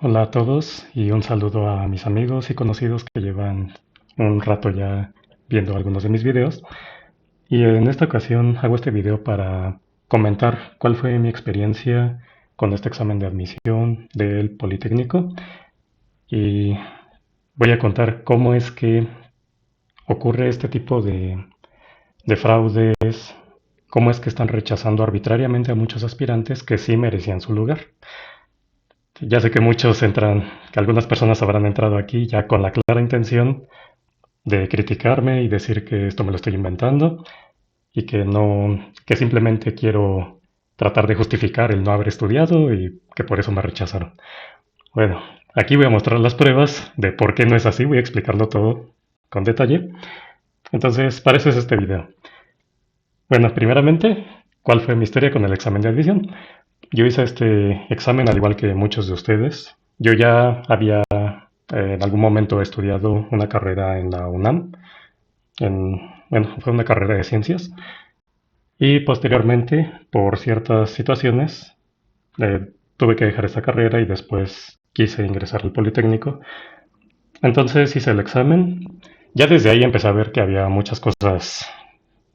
Hola a todos y un saludo a mis amigos y conocidos que llevan un rato ya viendo algunos de mis videos. Y en esta ocasión hago este video para comentar cuál fue mi experiencia con este examen de admisión del Politécnico y voy a contar cómo es que ocurre este tipo de fraudes, cómo es que están rechazando arbitrariamente a muchos aspirantes que sí merecían su lugar. Ya sé que muchos entran, que algunas personas habrán entrado aquí ya con la clara intención de criticarme y decir que esto me lo estoy inventando y que no, que simplemente quiero tratar de justificar el no haber estudiado y que por eso me rechazaron. Bueno, aquí voy a mostrar las pruebas de por qué no es así, voy a explicarlo todo con detalle. Entonces, para eso es este video. Bueno, primeramente, ¿cuál fue mi historia con el examen de admisión? Yo hice este examen al igual que muchos de ustedes. Yo ya había en algún momento estudiado una carrera en la UNAM, bueno, fue una carrera de ciencias, y posteriormente, por ciertas situaciones, tuve que dejar esa carrera y después quise ingresar al Politécnico. Entonces hice el examen. Ya desde ahí empecé a ver que había muchas cosas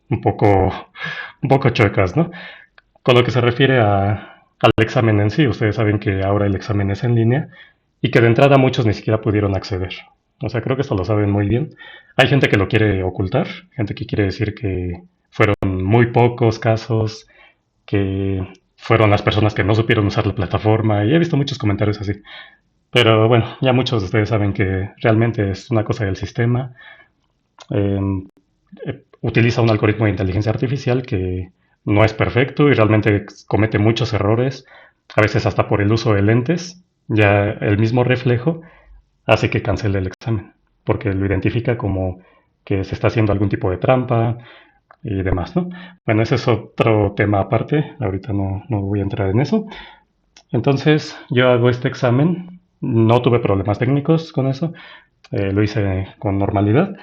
un poco, un poco chuecas, ¿no? Con lo que se refiere al examen en sí, ustedes saben que ahora el examen es en línea y que de entrada muchos ni siquiera pudieron acceder. O sea, creo que esto lo saben muy bien. Hay gente que lo quiere ocultar, gente que quiere decir que fueron muy pocos casos, que fueron las personas que no supieron usar la plataforma, y he visto muchos comentarios así. Pero bueno, ya muchos de ustedes saben que realmente es una cosa del sistema. Eh, Utiliza un algoritmo de inteligencia artificial que no es perfecto y realmente comete muchos errores, a veces hasta por el uso de lentes. Ya el mismo reflejo hace que cancele el examen, porque lo identifica como que se está haciendo algún tipo de trampa y demás, ¿no? Bueno, ese es otro tema aparte, ahorita no voy a entrar en eso. Entonces, yo hago este examen, no tuve problemas técnicos con eso, lo hice con normalidad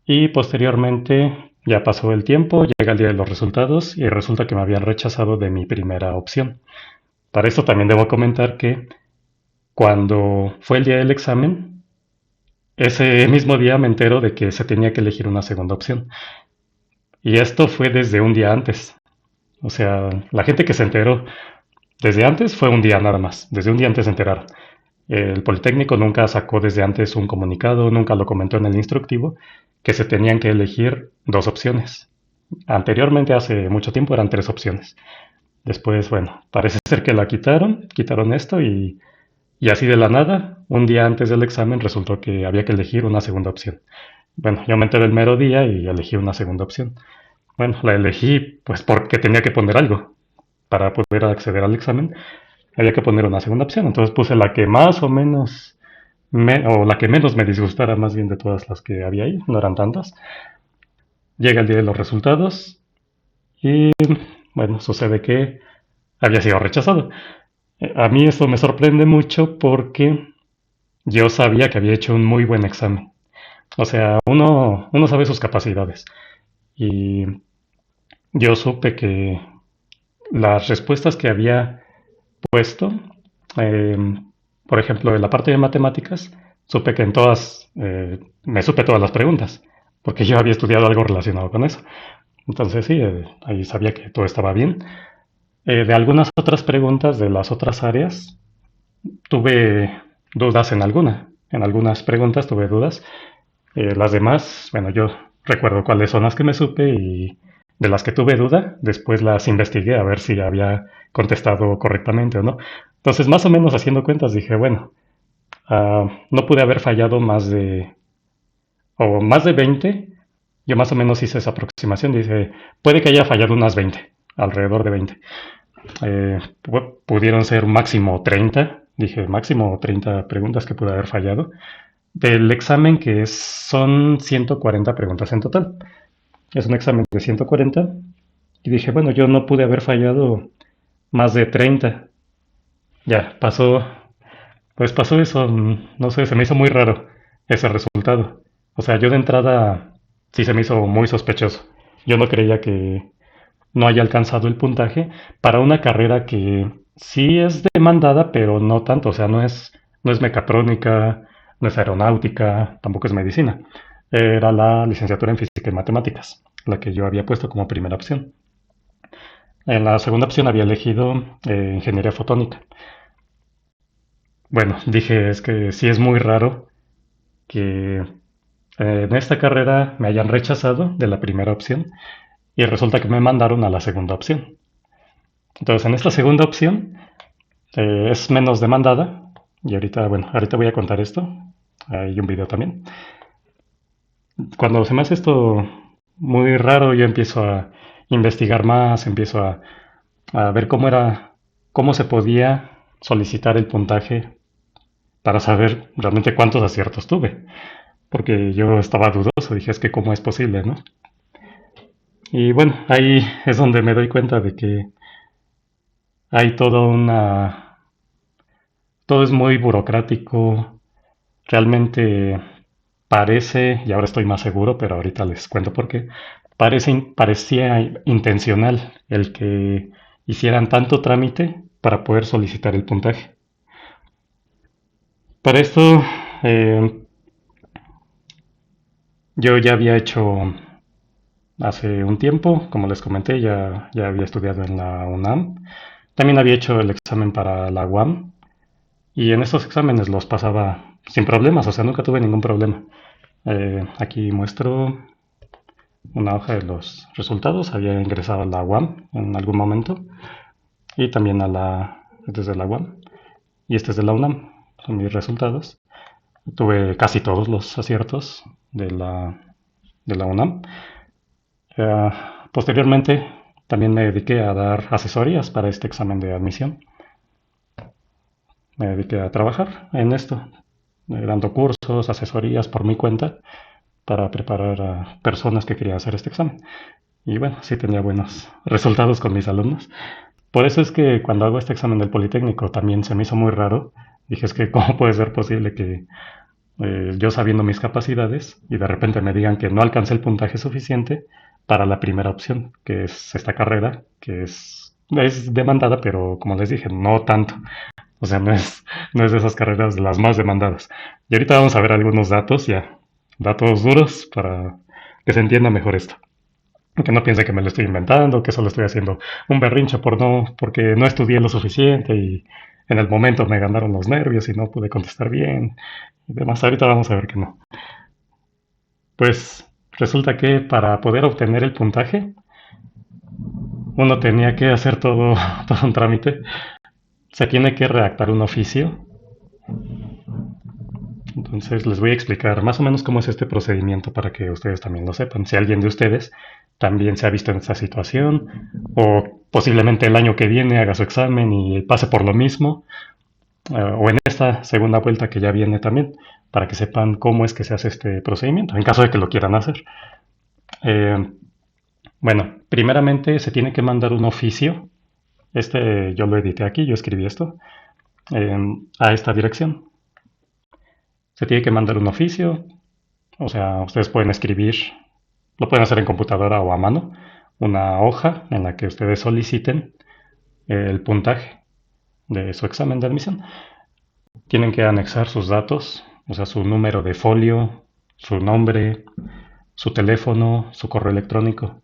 y posteriormente ya pasó el tiempo, llega el día de los resultados y resulta que me habían rechazado de mi primera opción. Para esto también debo comentar que cuando fue el día del examen, ese mismo día me entero de que se tenía que elegir una segunda opción. Y esto fue desde un día antes. O sea, la gente que se enteró desde antes fue un día nada más. Desde un día antes se enteraron. El Politécnico nunca sacó desde antes un comunicado, nunca lo comentó en el instructivo, que se tenían que elegir dos opciones. Anteriormente, hace mucho tiempo, eran tres opciones. Después, bueno, parece ser que la quitaron esto y así de la nada, un día antes del examen resultó que había que elegir una segunda opción. Bueno, yo me enteré el mero día y elegí una segunda opción. Bueno, la elegí pues porque tenía que poner algo para poder acceder al examen. Había que poner una segunda opción, entonces puse la que más o menos o la que menos me disgustara más bien de todas las que había ahí, no eran tantas. Llega el día de los resultados y bueno, sucede que había sido rechazado. A mí esto me sorprende mucho porque yo sabía que había hecho un muy buen examen. O sea, uno sabe sus capacidades. Y yo supe que las respuestas que había puesto, eh, por ejemplo, en la parte de matemáticas, supe que en todas, me supe todas las preguntas, porque yo había estudiado algo relacionado con eso. Entonces sí, ahí sabía que todo estaba bien. De algunas otras preguntas de las otras áreas, tuve dudas en algunas preguntas tuve dudas. Las demás, bueno, yo recuerdo cuáles son las que me supe y de las que tuve duda, después las investigué a ver si había contestado correctamente o no. Entonces, más o menos haciendo cuentas, dije, bueno, no pude haber fallado más de 20. Yo más o menos hice esa aproximación, dice, puede que haya fallado unas 20, alrededor de 20. Pudieron ser máximo 30, dije, máximo 30 preguntas que pude haber fallado. Del examen son 140 preguntas en total. Es un examen de 140 y dije, bueno, yo no pude haber fallado más de 30. Ya, pasó eso, no sé, se me hizo muy raro ese resultado. O sea, yo de entrada sí se me hizo muy sospechoso. Yo no creía que no haya alcanzado el puntaje para una carrera que Sí es demandada, pero no tanto. O sea, no es mecatrónica, no es aeronáutica, tampoco es medicina. Era la licenciatura en física y matemáticas, la que yo había puesto como primera opción. En la segunda opción había elegido ingeniería fotónica. Bueno, dije, es que sí es muy raro que en esta carrera me hayan rechazado de la primera opción y resulta que me mandaron a la segunda opción. Entonces, en esta segunda opción es menos demandada y ahorita, bueno, ahorita voy a contar esto. Hay un video también. Cuando se me hace esto muy raro, yo empiezo a investigar más, empiezo a ver cómo se podía solicitar el puntaje para saber realmente cuántos aciertos tuve. Porque yo estaba dudoso, dije, es que cómo es posible, ¿no? Y bueno, ahí es donde me doy cuenta de que hay todo es muy burocrático, realmente parece, y ahora estoy más seguro, pero ahorita les cuento por qué, parecía intencional el que hicieran tanto trámite para poder solicitar el puntaje. Para esto, eh, yo ya había hecho hace un tiempo, como les comenté, ya había estudiado en la UNAM. También había hecho el examen para la UAM y en estos exámenes los pasaba sin problemas, o sea, nunca tuve ningún problema. Aquí muestro una hoja de los resultados. Había ingresado a la UAM en algún momento y también desde la UAM. Y este es de la UNAM, son mis resultados. Tuve casi todos los aciertos de la UNAM. Eh, Posteriormente, también me dediqué a dar asesorías para este examen de admisión. Me dediqué a trabajar en esto, dando cursos, asesorías por mi cuenta para preparar a personas que querían hacer este examen. Y bueno, sí tenía buenos resultados con mis alumnos. Por eso es que cuando hago este examen del Politécnico también se me hizo muy raro. Dije, es que cómo puede ser posible que yo sabiendo mis capacidades y de repente me digan que no alcancé el puntaje suficiente para la primera opción, que es esta carrera, que es demandada, pero como les dije, no tanto. O sea, no es de esas carreras de las más demandadas. Y ahorita vamos a ver algunos datos ya, datos duros para que se entienda mejor esto. Que no piense que me lo estoy inventando, que solo estoy haciendo un berrinche porque no estudié lo suficiente y en el momento me ganaron los nervios y no pude contestar bien y demás. Ahorita vamos a ver que no. Pues resulta que para poder obtener el puntaje, uno tenía que hacer todo, todo un trámite. Se tiene que redactar un oficio. Entonces les voy a explicar más o menos cómo es este procedimiento para que ustedes también lo sepan. Si alguien de ustedes también se ha visto en esta situación o posiblemente el año que viene haga su examen y pase por lo mismo, o en esta segunda vuelta que ya viene también, para que sepan cómo es que se hace este procedimiento, en caso de que lo quieran hacer. Eh, bueno, primeramente se tiene que mandar un oficio. Yo lo edité aquí, yo escribí esto, a esta dirección. Se tiene que mandar un oficio, o sea, ustedes pueden escribir, lo pueden hacer en computadora o a mano, una hoja en la que ustedes soliciten el puntaje de su examen de admisión. Tienen que anexar sus datos, o sea, su número de folio, su nombre, su teléfono, su correo electrónico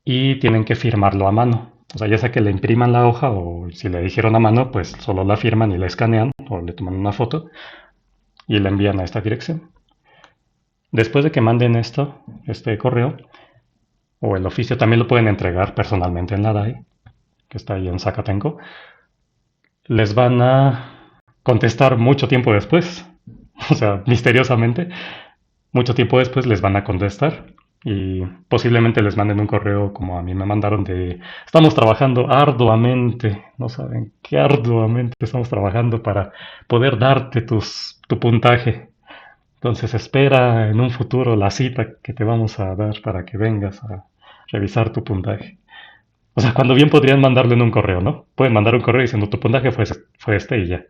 y tienen que firmarlo a mano. O sea, ya sea que le impriman la hoja o si le dijeron a mano, pues solo la firman y la escanean o le toman una foto y la envían a esta dirección. Después de que manden este correo o el oficio, también lo pueden entregar personalmente en la DAE, que está ahí en Zacatenco. Les van a contestar mucho tiempo después, o sea, misteriosamente, mucho tiempo después les van a contestar y posiblemente les manden un correo como a mí me mandaron de estamos trabajando arduamente, no saben qué arduamente estamos trabajando para poder darte tu puntaje. Entonces espera en un futuro la cita que te vamos a dar para que vengas a revisar tu puntaje. O sea, cuando bien podrían mandarlo en un correo, ¿no? Pueden mandar un correo diciendo tu puntaje fue este y ya.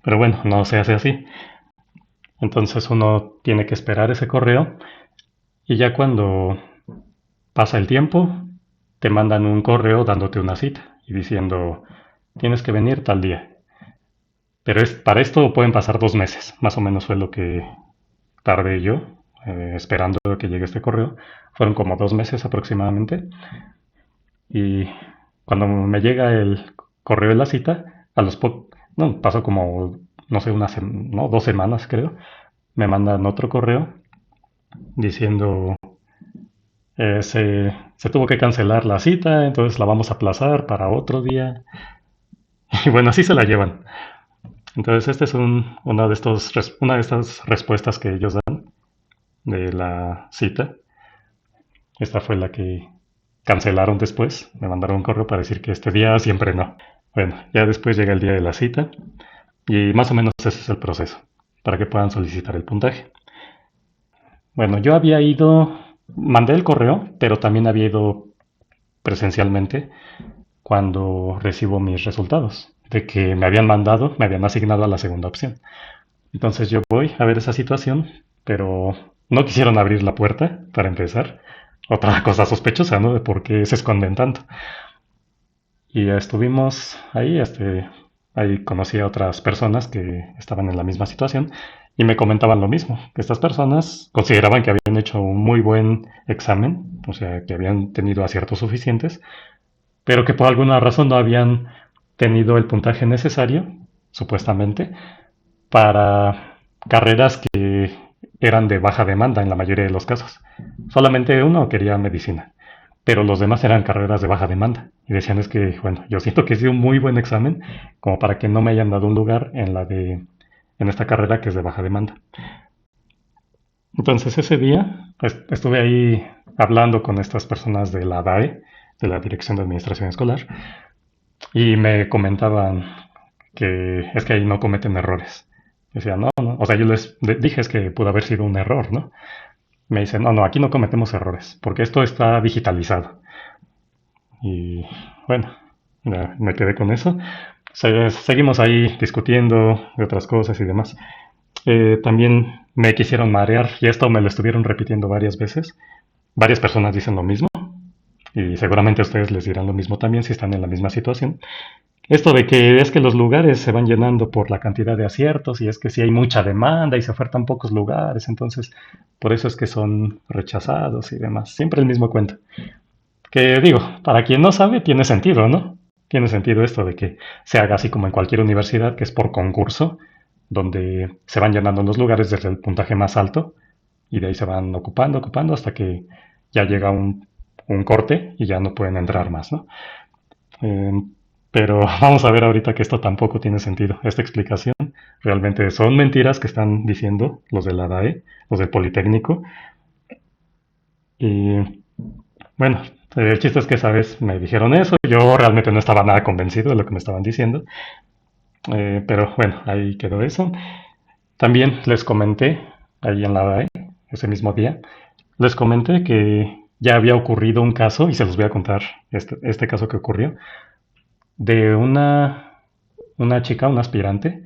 Pero bueno, no se hace así. Entonces uno tiene que esperar ese correo y ya cuando pasa el tiempo, te mandan un correo dándote una cita y diciendo, tienes que venir tal día. Pero para esto pueden pasar 2 meses, más o menos fue lo que tardé yo esperando que llegue este correo. Fueron como 2 meses aproximadamente. Y cuando me llega el correo de la cita, no, pasó como, no sé, no, 2 semanas creo, me mandan otro correo diciendo se tuvo que cancelar la cita, entonces la vamos a aplazar para otro día. Y bueno, así se la llevan. Entonces, esta es una de estas respuestas que ellos dan de la cita. Esta fue la que cancelaron después. Me mandaron un correo para decir que este día siempre no. Bueno, ya después llega el día de la cita y más o menos ese es el proceso para que puedan solicitar el puntaje. Bueno, yo había ido, mandé el correo, pero también había ido presencialmente cuando recibo mis resultados, de que me habían mandado, me habían asignado a la segunda opción. Entonces yo voy a ver esa situación, pero no quisieron abrir la puerta para empezar. Otra cosa sospechosa, ¿no? De por qué se esconden tanto. Y estuvimos ahí, ahí conocí a otras personas que estaban en la misma situación y me comentaban lo mismo, que estas personas consideraban que habían hecho un muy buen examen, o sea, que habían tenido aciertos suficientes, pero que por alguna razón no habían tenido el puntaje necesario, supuestamente, para carreras que eran de baja demanda en la mayoría de los casos. Solamente uno quería medicina, pero los demás eran carreras de baja demanda. Y decían es que, bueno, yo siento que he sido un muy buen examen como para que no me hayan dado un lugar en esta carrera que es de baja demanda. Entonces ese día estuve ahí hablando con estas personas de la DAE, de la Dirección de Administración Escolar, y me comentaban que es que ahí no cometen errores. Decía, no, no, o sea, yo les dije es que pudo haber sido un error, ¿no? Me dicen, no, no, aquí no cometemos errores, porque esto está digitalizado. Y bueno, ya me quedé con eso. Seguimos ahí discutiendo de otras cosas y demás. También me quisieron marear y esto me lo estuvieron repitiendo varias veces. Varias personas dicen lo mismo y seguramente a ustedes les dirán lo mismo también si están en la misma situación. Esto de que es que los lugares se van llenando por la cantidad de aciertos y es que si hay mucha demanda y se ofertan pocos lugares, entonces por eso es que son rechazados y demás. Siempre el mismo cuento. Que digo, para quien no sabe, tiene sentido, ¿no? Tiene sentido esto de que se haga así como en cualquier universidad, que es por concurso, donde se van llenando los lugares desde el puntaje más alto y de ahí se van ocupando, ocupando hasta que ya llega un corte y ya no pueden entrar más, ¿no? Eh, pero vamos a ver ahorita que esto tampoco tiene sentido. Esta explicación realmente son mentiras que están diciendo los de la DAE, los del Politécnico. Y bueno, el chiste es que esa vez me dijeron eso. Yo realmente no estaba nada convencido de lo que me estaban diciendo. Pero bueno, ahí quedó eso. También les comenté, ahí en la DAE, ese mismo día, les comenté que ya había ocurrido un caso, y se los voy a contar este caso que ocurrió, de una chica, una aspirante,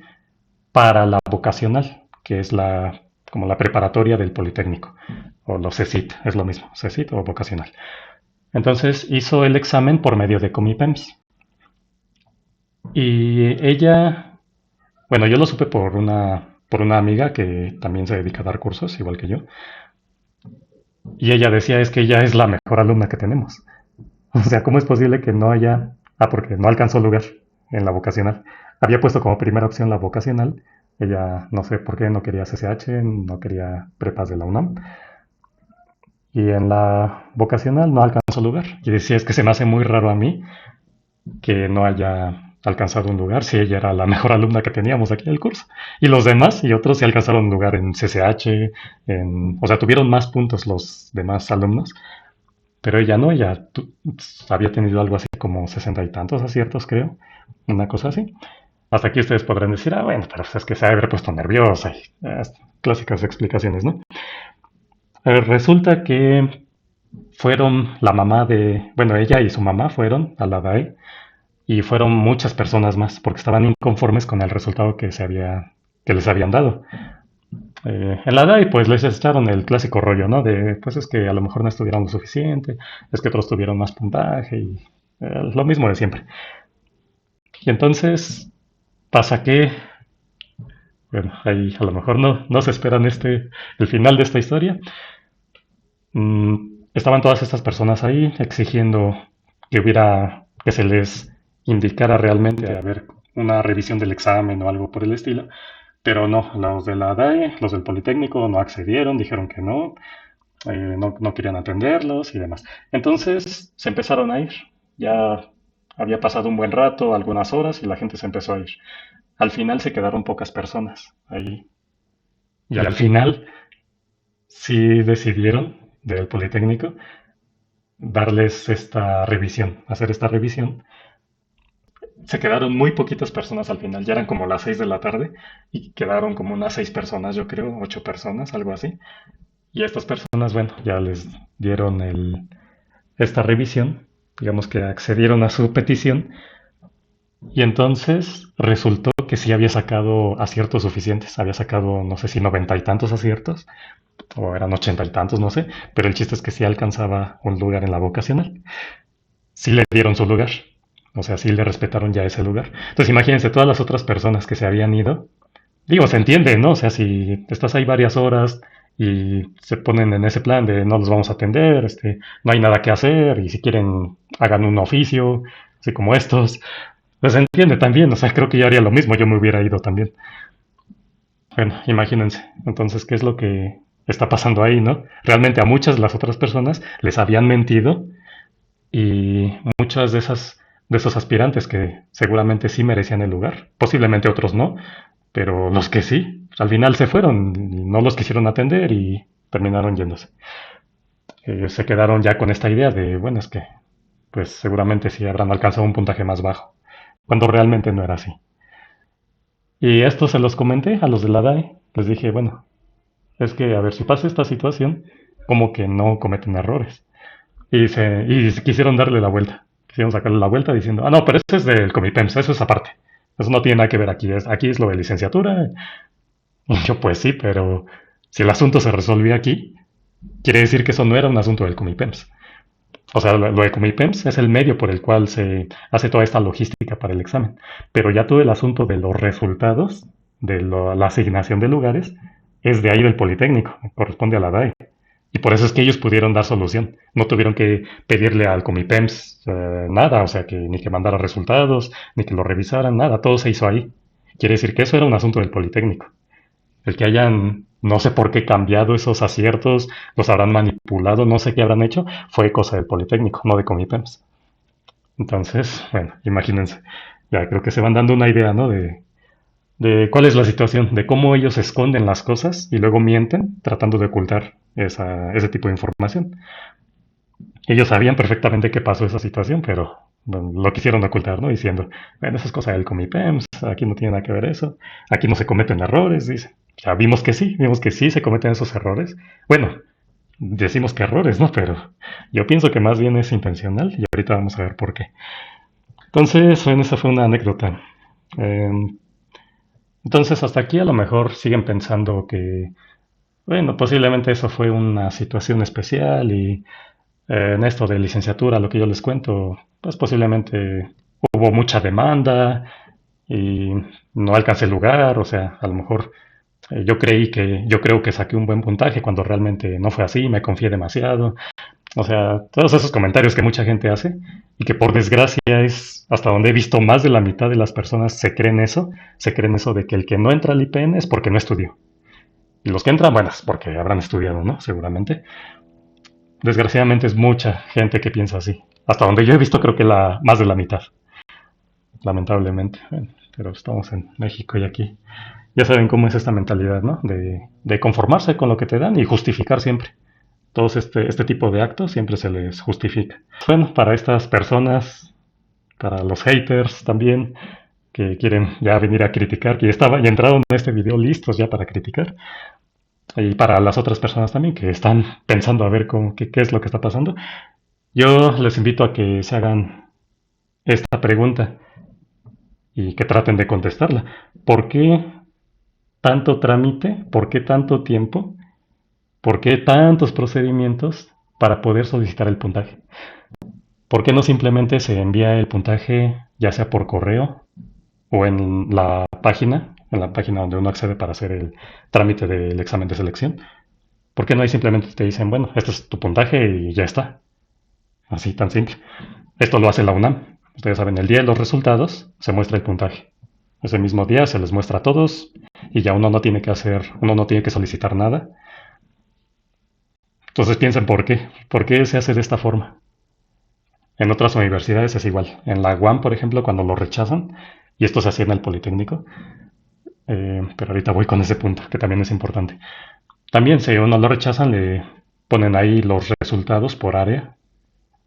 para la vocacional, que es como la preparatoria del Politécnico, o los CECIT, es lo mismo, CECIT o vocacional. Entonces hizo el examen por medio de Comipems. Y ella, bueno, yo lo supe por una amiga que también se dedica a dar cursos, igual que yo. Y ella decía, es que ella es la mejor alumna que tenemos. O sea, ¿cómo es posible que no haya... Ah, porque no alcanzó lugar en la vocacional. Había puesto como primera opción la vocacional. Ella no sé por qué no quería CCH, no quería prepas de la UNAM. Y en la vocacional no alcanzó lugar. Y decía, es que se me hace muy raro a mí que no haya alcanzado un lugar si ella era la mejor alumna que teníamos aquí en el curso. Y los demás y otros sí alcanzaron un lugar en CCH, o sea, tuvieron más puntos los demás alumnos, pero ella no, ella había tenido algo así como 60 y tantos aciertos, creo, una cosa así. Hasta aquí ustedes podrán decir, ah, bueno, pero es que se ha haber puesto nerviosa y clásicas explicaciones, ¿no? Resulta que fueron la mamá bueno, ella y su mamá fueron a la DAE y fueron muchas personas más porque estaban inconformes con el resultado que les habían dado. En la DAI pues les echaron el clásico rollo, ¿no? De pues es que a lo mejor no estudiaron lo suficiente, es que otros tuvieron más puntaje y lo mismo de siempre. Y entonces pasa que, bueno, ahí a lo mejor no se esperan el final de esta historia. Estaban todas estas personas ahí exigiendo que se les indicara realmente a ver una revisión del examen o algo por el estilo, pero no, los de la DAE, los del Politécnico no accedieron, dijeron que no querían atenderlos y demás. Entonces se empezaron a ir, ya había pasado un buen rato, algunas horas y la gente se empezó a ir. Al final se quedaron pocas personas ahí y al final sí decidieron del Politécnico darles esta revisión, hacer esta revisión. Se quedaron muy poquitas personas al final, ya eran como las 6 de la tarde y quedaron como unas 6 personas, yo creo, 8 personas, algo así. Y a estas personas, bueno, ya les dieron esta revisión, digamos que accedieron a su petición y entonces resultó que sí había sacado aciertos suficientes, había sacado no sé si 90 y tantos aciertos o eran 80 y tantos, no sé, pero el chiste es que sí alcanzaba un lugar en la vocacional. Sí le dieron su lugar. O sea, sí le respetaron ya ese lugar. Entonces imagínense todas las otras personas que se habían ido. Digo, se entiende, ¿no? O sea, si estás ahí varias horas y se ponen en ese plan de no los vamos a atender, no hay nada que hacer y si quieren hagan un oficio, así como estos, pues se entiende también. O sea, creo que yo haría lo mismo, yo me hubiera ido también. Bueno, imagínense. Entonces, ¿qué es lo que está pasando ahí, no? Realmente a muchas de las otras personas les habían mentido y muchas de esos aspirantes que seguramente sí merecían el lugar, posiblemente otros no, pero los que sí, al final se fueron, y no los quisieron atender y terminaron yéndose. Se quedaron ya con esta idea de, bueno, es que pues seguramente sí habrán alcanzado un puntaje más bajo, cuando realmente no era así. Y esto se los comenté a los de la DAE, les dije, bueno, es que a ver si pasa esta situación, como que no cometen errores. Y quisieron darle la vuelta. Quisieron sacarle la vuelta diciendo, ah, no, pero eso es del Comipems, eso es aparte. Eso no tiene nada que ver aquí. Aquí es lo de licenciatura. Y yo, pues sí, pero si el asunto se resolvía aquí, quiere decir que eso no era un asunto del Comipems. O sea, lo de Comipems es el medio por el cual se hace toda esta logística para el examen. Pero ya todo el asunto de los resultados, la asignación de lugares, es de ahí del Politécnico, corresponde a la DAE. Y por eso es que ellos pudieron dar solución. No tuvieron que pedirle al Comipems nada, o sea, que ni que mandara resultados, ni que lo revisaran, nada, todo se hizo ahí. Quiere decir que eso era un asunto del Politécnico. El que hayan, no sé por qué cambiado esos aciertos, los habrán manipulado, no sé qué habrán hecho, fue cosa del Politécnico, no de Comipems. Entonces, bueno, imagínense. Ya creo que se van dando una idea, ¿no? De cuál es la situación, de cómo ellos esconden las cosas y luego mienten tratando de ocultar ese tipo de información. Ellos sabían perfectamente qué pasó esa situación, pero bueno, lo quisieron ocultar, ¿no? Diciendo, bueno, eso es cosa del Comipems, aquí no tiene nada que ver eso, aquí no se cometen errores, dice. Ya vimos que sí se cometen esos errores. Bueno, decimos que errores, ¿no? Pero yo pienso que más bien es intencional y ahorita vamos a ver por qué. Entonces, bueno, esa fue una anécdota. Eh, entonces, hasta aquí a lo mejor siguen pensando que, bueno, posiblemente eso fue una situación especial y en esto de licenciatura, lo que yo les cuento, pues posiblemente hubo mucha demanda y no alcancé el lugar, o sea, a lo mejor yo creo que saqué un buen puntaje cuando realmente no fue así, me confié demasiado, o sea, todos esos comentarios que mucha gente hace y que por desgracia es hasta donde he visto más de la mitad de las personas se creen eso de que el que no entra al IPN es porque no estudió. Y los que entran, bueno, es porque habrán estudiado, ¿no? Seguramente. Desgraciadamente es mucha gente que piensa así. Hasta donde yo he visto creo que más de la mitad, lamentablemente. Bueno, pero estamos en México y aquí. Ya saben cómo es esta mentalidad, ¿no? De conformarse con lo que te dan y justificar siempre. Todos este tipo de actos siempre se les justifica. Bueno, para estas personas, para los haters también, que quieren ya venir a criticar, que ya entraron en este video listos ya para criticar, y para las otras personas también que están pensando a ver qué es lo que está pasando, yo les invito a que se hagan esta pregunta y que traten de contestarla. ¿Por qué tanto trámite? ¿Por qué tanto tiempo? ¿Por qué tantos procedimientos para poder solicitar el puntaje? ¿Por qué no simplemente se envía el puntaje ya sea por correo o en la página donde uno accede para hacer el trámite del examen de selección? ¿Por qué no hay simplemente te dicen, bueno, este es tu puntaje y ya está? Así tan simple. Esto lo hace la UNAM. Ustedes saben, el día de los resultados se muestra el puntaje. Ese mismo día se les muestra a todos y ya uno no tiene que solicitar nada. Entonces piensen por qué se hace de esta forma. En otras universidades es igual. En la UAM, por ejemplo, cuando lo rechazan, y esto se hacía en el Politécnico, pero ahorita voy con ese punto, que también es importante. También si uno lo rechazan, le ponen ahí los resultados por área,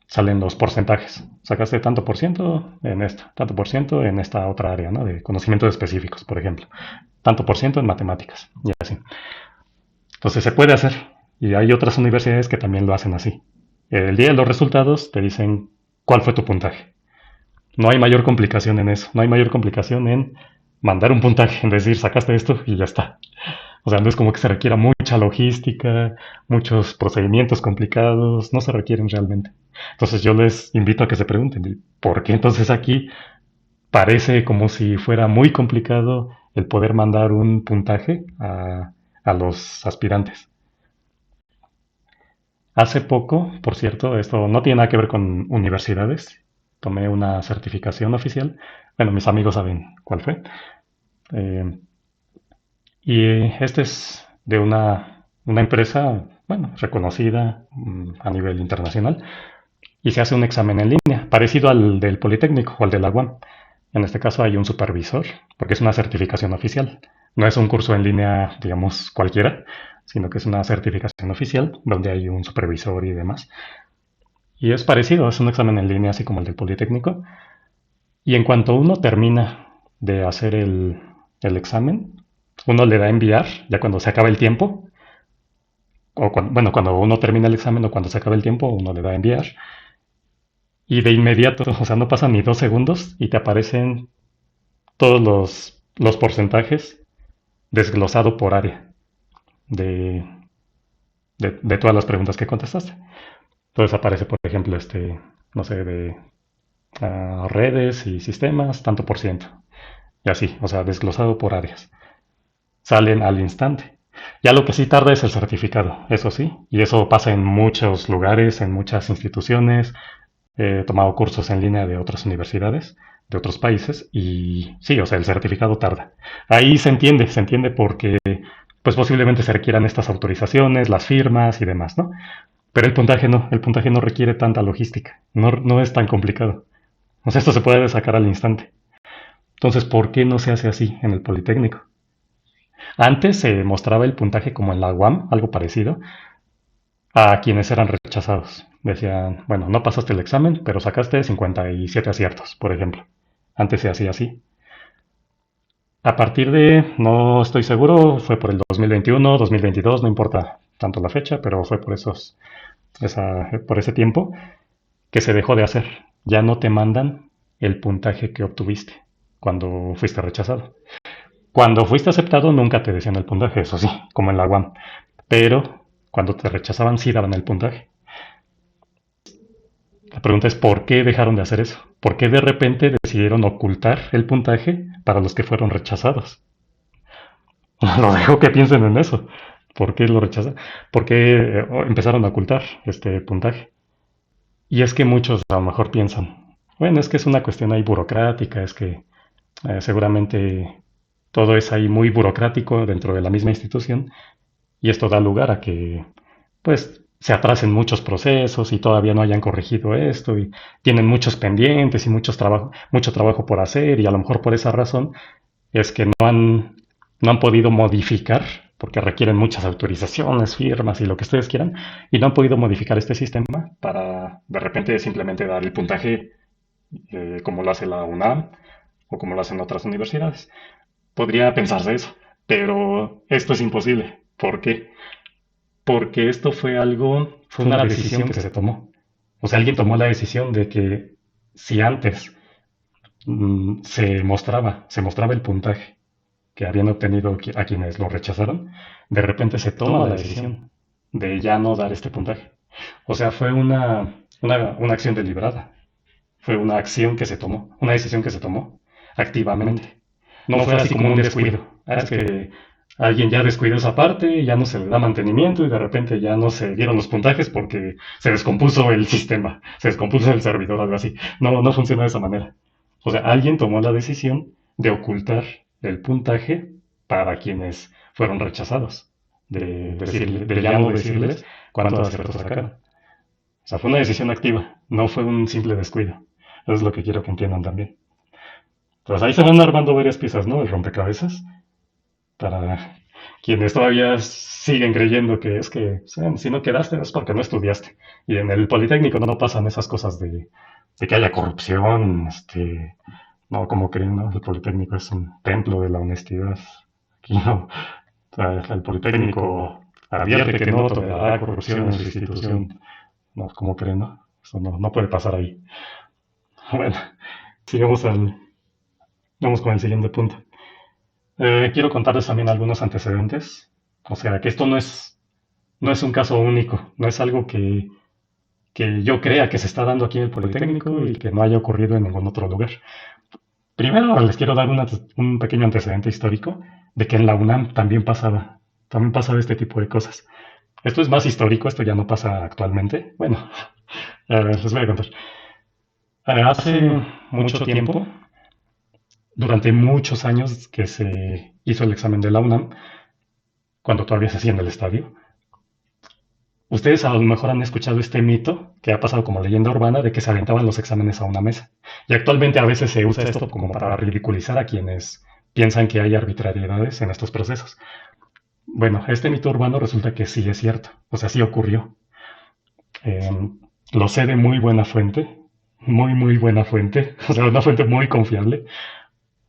salen los porcentajes. Sacaste tanto por ciento en esto, tanto por ciento en esta otra área, ¿no? De conocimientos específicos, por ejemplo. Tanto por ciento en matemáticas, y así. Entonces se puede hacer, y hay otras universidades que también lo hacen así. El día de los resultados te dicen cuál fue tu puntaje. No hay mayor complicación en eso. No hay mayor complicación en mandar un puntaje, en decir, sacaste esto y ya está. O sea, no es como que se requiera mucha logística, muchos procedimientos complicados, no se requieren realmente. Entonces yo les invito a que se pregunten, ¿por qué entonces aquí parece como si fuera muy complicado el poder mandar un puntaje a los aspirantes? Hace poco, por cierto, esto no tiene nada que ver con universidades, tomé una certificación oficial. Bueno, mis amigos saben cuál fue. Eh, y este es de una empresa, bueno, reconocida a nivel internacional. Y se hace un examen en línea, parecido al del Politécnico o al de la UAM. En este caso hay un supervisor, porque es una certificación oficial. No es un curso en línea, digamos, cualquiera, sino que es una certificación oficial donde hay un supervisor y demás. Y es parecido, es un examen en línea así como el del Politécnico. Y en cuanto uno termina de hacer el examen, uno le da a enviar, ya cuando se acaba el tiempo, o bueno, cuando uno termina el examen o cuando se acaba el tiempo, uno le da a enviar. Y de inmediato, o sea, no pasan ni 2 segundos y te aparecen todos los porcentajes desglosado por área de, de todas las preguntas que contestaste. Entonces aparece, por ejemplo, no sé, de redes y sistemas, tanto por ciento. Y así, o sea, desglosado por áreas. Salen al instante. Ya lo que sí tarda es el certificado, eso sí, y eso pasa en muchos lugares, en muchas instituciones. He tomado cursos en línea de otras universidades, de otros países, y sí, o sea, el certificado tarda. Ahí se entiende porque pues posiblemente se requieran estas autorizaciones, las firmas y demás, ¿no? Pero el puntaje no requiere tanta logística, no es tan complicado. O sea, esto se puede sacar al instante. Entonces, ¿por qué no se hace así en el Politécnico? Antes se mostraba el puntaje como en la UAM, algo parecido, a quienes eran rechazados. Decían, bueno, no pasaste el examen, pero sacaste 57 aciertos, por ejemplo. Antes se hacía así. A partir de, no estoy seguro, fue por el 2021, 2022, no importa tanto la fecha, pero fue por ese tiempo que se dejó de hacer. Ya no te mandan el puntaje que obtuviste cuando fuiste rechazado. Cuando fuiste aceptado nunca te decían el puntaje, eso sí, como en la UAM. Pero cuando te rechazaban sí daban el puntaje. La pregunta es ¿por qué dejaron de hacer eso? ¿Por qué de repente decidieron ocultar el puntaje para los que fueron rechazados? Lo dejo que piensen en eso. ¿Por qué lo rechazan? ¿Por qué empezaron a ocultar este puntaje? Y es que muchos a lo mejor piensan, bueno, es que es una cuestión ahí burocrática, es que seguramente todo es ahí muy burocrático dentro de la misma institución y esto da lugar a que pues se atrasen muchos procesos y todavía no hayan corregido esto y tienen muchos pendientes y mucho trabajo por hacer y a lo mejor por esa razón es que no han podido modificar, porque requieren muchas autorizaciones, firmas y lo que ustedes quieran, y no han podido modificar este sistema para de repente simplemente dar el puntaje como lo hace la UNAM o como lo hacen otras universidades. Podría pensarse eso, pero esto es imposible. ¿Por qué? Porque fue una decisión que se tomó. O sea, alguien tomó la decisión de que si antes se mostraba el puntaje que habían obtenido a quienes lo rechazaron, de repente se toma la decisión de ya no dar este puntaje. O sea, fue una acción deliberada, fue una acción que se tomó, una decisión que se tomó activamente. No fue así como un descuido. Es que alguien ya descuidó esa parte, ya no se le da mantenimiento y de repente ya no se dieron los puntajes porque se descompuso el sistema, se descompuso el servidor, algo así. No, no funciona de esa manera. O sea, alguien tomó la decisión de ocultar el puntaje para quienes fueron rechazados, de ya no decirles cuántos aciertos sacaron. O sea, fue una decisión activa, no fue un simple descuido. Eso es lo que quiero que entiendan también. Entonces ahí se van armando varias piezas, ¿no? El rompecabezas para quienes todavía siguen creyendo que es que si no quedaste es porque no estudiaste. Y en el Politécnico no pasan esas cosas de que haya corrupción, no, como creen, ¿no? El Politécnico es un templo de la honestidad. Aquí no. O sea, el Politécnico advierte que no tolerará corrupción en su institución. No, como creen, ¿no? Eso no, no puede pasar ahí. Bueno, sigamos vamos con el siguiente punto. Quiero contarles también algunos antecedentes. O sea, que esto no es un caso único, no es algo que yo crea que se está dando aquí en el Politécnico y que no haya ocurrido en ningún otro lugar. Primero les quiero dar un pequeño antecedente histórico de que en la UNAM también pasaba este tipo de cosas. Esto es más histórico, esto ya no pasa actualmente. Bueno, les voy a contar. Hace mucho tiempo, durante muchos años que se hizo el examen de la UNAM, cuando todavía se hacía en el estadio, ustedes a lo mejor han escuchado este mito que ha pasado como leyenda urbana de que se aventaban los exámenes a una mesa. Y actualmente a veces se usa esto como para ridiculizar a quienes piensan que hay arbitrariedades en estos procesos. Bueno, este mito urbano resulta que sí es cierto, o sea, sí ocurrió. Eh, lo sé de muy buena fuente, muy buena fuente, o sea, una fuente muy confiable,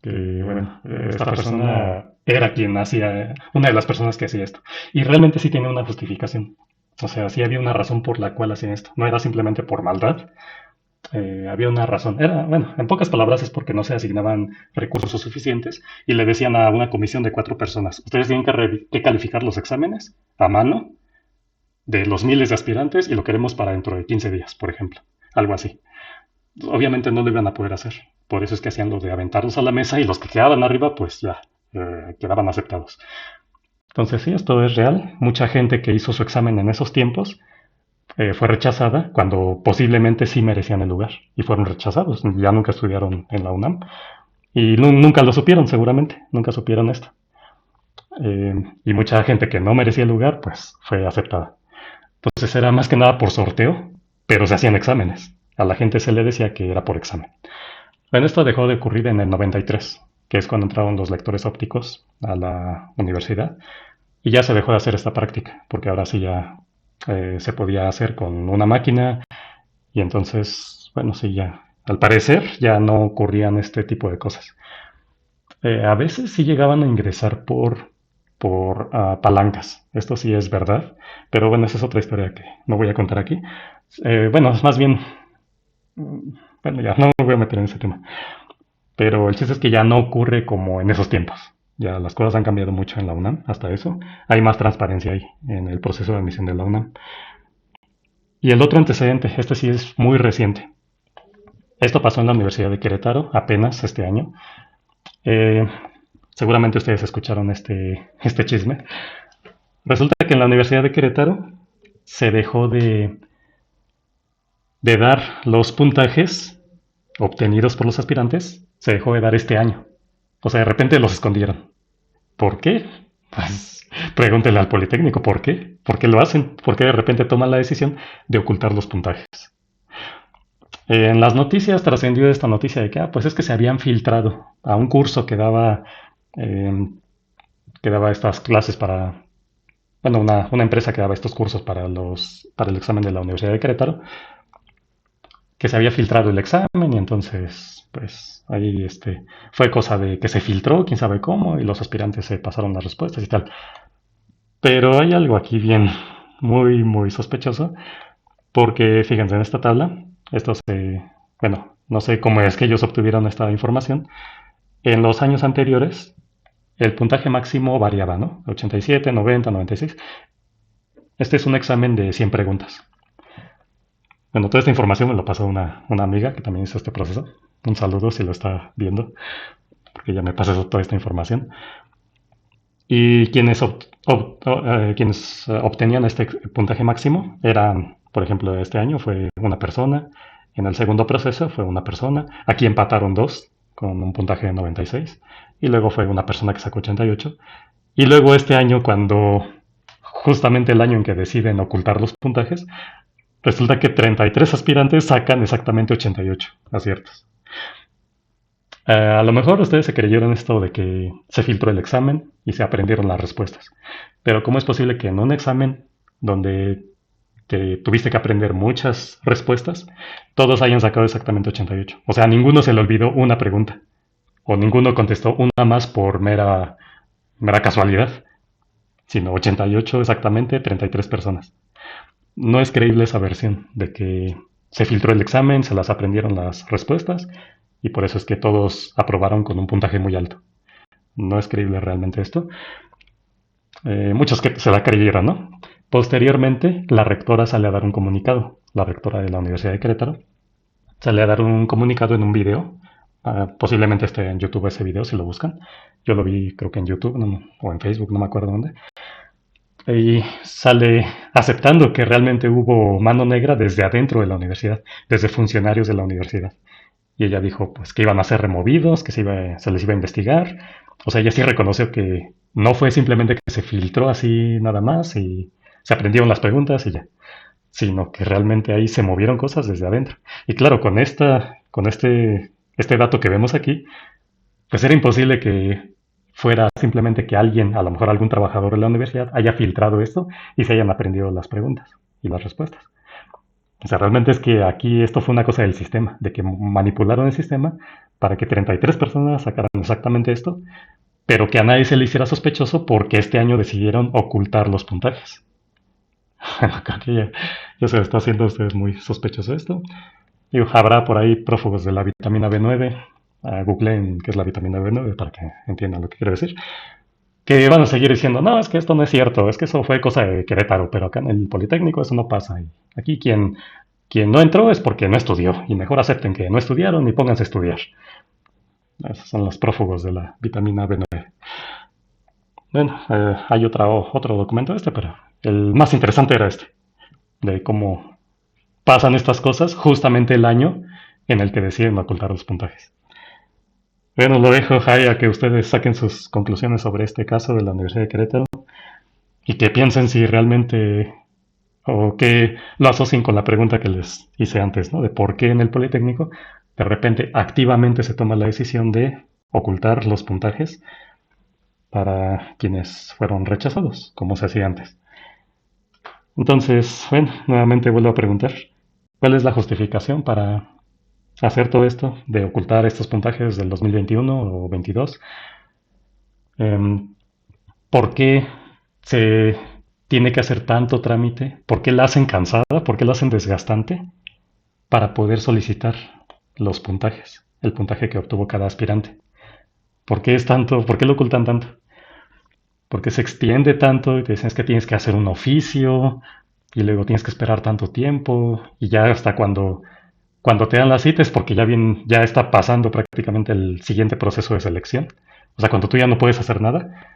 que bueno, esta persona era quien hacía, una de las personas que hacía esto. Y realmente sí tiene una justificación. O sea, sí había una razón por la cual hacían esto. No era simplemente por maldad, había una razón. Era, bueno, en pocas palabras es porque no se asignaban recursos suficientes y le decían a una comisión de 4 personas, ustedes tienen que calificar los exámenes a mano de los miles de aspirantes y lo queremos para dentro de 15 días, por ejemplo. Algo así. Obviamente no lo iban a poder hacer. Por eso es que hacían lo de aventarlos a la mesa y los que quedaban arriba, pues ya quedaban aceptados. Entonces sí, esto es real. Mucha gente que hizo su examen en esos tiempos fue rechazada cuando posiblemente sí merecían el lugar y fueron rechazados. Ya nunca estudiaron en la UNAM y nunca lo supieron seguramente, nunca supieron esto. Y mucha gente que no merecía el lugar pues fue aceptada. Entonces era más que nada por sorteo, pero se hacían exámenes. A la gente se le decía que era por examen. Bueno, esto dejó de ocurrir en el 93, que es cuando entraron los lectores ópticos a la universidad. Y ya se dejó de hacer esta práctica, porque ahora sí ya se podía hacer con una máquina. Y entonces, bueno, sí, ya, al parecer ya no ocurrían este tipo de cosas. A veces sí llegaban a ingresar por palancas. Esto sí es verdad. Pero bueno, esa es otra historia que no voy a contar aquí. Bueno, más bien, bueno, ya no me voy a meter en ese tema. Pero el chiste es que ya no ocurre como en esos tiempos. Ya las cosas han cambiado mucho en la UNAM, hasta eso. Hay más transparencia ahí en el proceso de admisión de la UNAM. Y el otro antecedente, este sí es muy reciente. Esto pasó en la Universidad de Querétaro apenas este año. Eh, Seguramente ustedes escucharon este chisme. Resulta que en la Universidad de Querétaro se dejó de dar los puntajes obtenidos por los aspirantes, se dejó de dar este año. O sea, de repente los escondieron. ¿Por qué? Pues pregúntenle al Politécnico, ¿por qué? ¿Por qué lo hacen? ¿Por qué de repente toman la decisión de ocultar los puntajes? En las noticias trascendió esta noticia de que, pues es que se habían filtrado a un curso eh, que daba estas clases para, bueno, una empresa que daba estos cursos para el examen de la Universidad de Querétaro, que se había filtrado el examen y entonces, pues ahí fue cosa de que se filtró, quién sabe cómo, y los aspirantes se pasaron las respuestas y tal. Pero hay algo aquí bien, muy sospechoso, porque fíjense en esta tabla, bueno, no sé cómo es que ellos obtuvieron esta información. En los años anteriores, el puntaje máximo variaba, ¿no? 87, 90, 96. Este es un examen de 100 preguntas. Bueno, toda esta información me lo pasó una amiga que también hizo este proceso. Un saludo si lo está viendo, porque ella me pasó toda esta información. Y quienes obtenían este puntaje máximo eran, por ejemplo, este año fue una persona, en el segundo proceso fue una persona, aquí empataron dos con un puntaje de 96, y luego fue una persona que sacó 88, y luego este año, cuando justamente el año en que deciden ocultar los puntajes, resulta que 33 aspirantes sacan exactamente 88 aciertos. A lo mejor ustedes se creyeron esto de que se filtró el examen y se aprendieron las respuestas. Pero ¿cómo es posible que en un examen donde te tuviste que aprender muchas respuestas, todos hayan sacado exactamente 88? O sea, a ninguno se le olvidó una pregunta. O ninguno contestó una más por mera casualidad. Sino 88 exactamente, 33 personas. No es creíble esa versión de que se filtró el examen, se las aprendieron las respuestas y por eso es que todos aprobaron con un puntaje muy alto. No es creíble realmente esto. Muchos que se la creyeron, ¿no? Posteriormente, la rectora sale a dar un comunicado, la rectora de la Universidad de Querétaro, sale a dar un comunicado en un video. Posiblemente esté en YouTube ese video si lo buscan. Yo lo vi creo que en YouTube o en Facebook, no me acuerdo dónde. Y sale aceptando que realmente hubo mano negra desde adentro de la universidad, desde funcionarios de la universidad. Y ella dijo pues que iban a ser removidos, que se les iba a investigar. O sea, ella sí reconoció que no fue simplemente que se filtró así nada más y se aprendieron las preguntas y ya, sino que realmente ahí se movieron cosas desde adentro. Y claro, con este dato que vemos aquí, pues era imposible que fuera simplemente que alguien, a lo mejor algún trabajador de la universidad, haya filtrado esto y se hayan aprendido las preguntas y las respuestas. O sea, realmente es que aquí esto fue una cosa del sistema, de que manipularon el sistema para que 33 personas sacaran exactamente esto, pero que a nadie se le hiciera sospechoso porque este año decidieron ocultar los puntajes. Creo que ya se está haciendo a ustedes muy sospechoso esto. Digo, habrá por ahí prófugos de la vitamina B9. Googleen qué es la vitamina B9 para que entiendan lo que quiero decir. Que van a seguir diciendo, no, es que esto no es cierto, es que eso fue cosa de Querétaro, pero acá en el Politécnico eso no pasa. Y aquí quien no entró es porque no estudió, y mejor acepten que no estudiaron y pónganse a estudiar. Esos son los prófugos de la vitamina B9. Bueno, hay otro documento pero el más interesante era este, de cómo pasan estas cosas justamente el año en el que deciden ocultar los puntajes. Bueno, lo dejo, Jai, a que ustedes saquen sus conclusiones sobre este caso de la Universidad de Querétaro y que piensen si realmente o que lo asocien con la pregunta que les hice antes, ¿no? De por qué en el Politécnico de repente activamente se toma la decisión de ocultar los puntajes para quienes fueron rechazados, como se hacía antes. Entonces, bueno, nuevamente vuelvo a preguntar, ¿cuál es la justificación para hacer todo esto de ocultar estos puntajes del 2021 o 22? ¿Por qué se tiene que hacer tanto trámite? ¿Por qué la hacen cansada? ¿Por qué la hacen desgastante para poder solicitar los puntajes, el puntaje que obtuvo cada aspirante? ¿Por qué es tanto? ¿Por qué lo ocultan tanto? ¿Por qué se extiende tanto y te dicen es que tienes que hacer un oficio y luego tienes que esperar tanto tiempo y ya hasta cuando te dan las citas porque ya está pasando prácticamente el siguiente proceso de selección? O sea, cuando tú ya no puedes hacer nada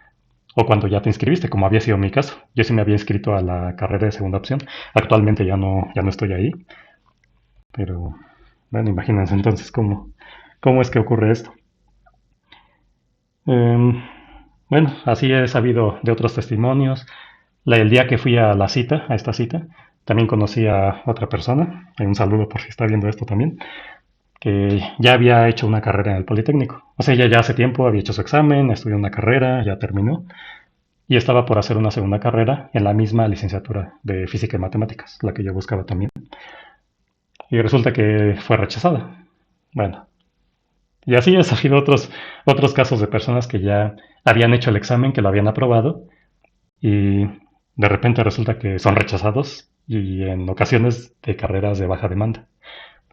o cuando ya te inscribiste, como había sido mi caso. Yo sí me había inscrito a la carrera de segunda opción. Actualmente ya no estoy ahí. Pero, bueno, imagínense entonces cómo es que ocurre esto. Bueno, así he sabido de otros testimonios. El día que fui a esta cita, también conocí a otra persona. Un saludo por si está viendo esto también, que ya había hecho una carrera en el Politécnico. O sea, ella ya hace tiempo había hecho su examen, estudió una carrera, ya terminó, y estaba por hacer una segunda carrera en la misma licenciatura de Física y Matemáticas, la que yo buscaba también. Y resulta que fue rechazada. Bueno, y así he sabido otros casos de personas que ya habían hecho el examen, que lo habían aprobado, y de repente resulta que son rechazados y en ocasiones de carreras de baja demanda.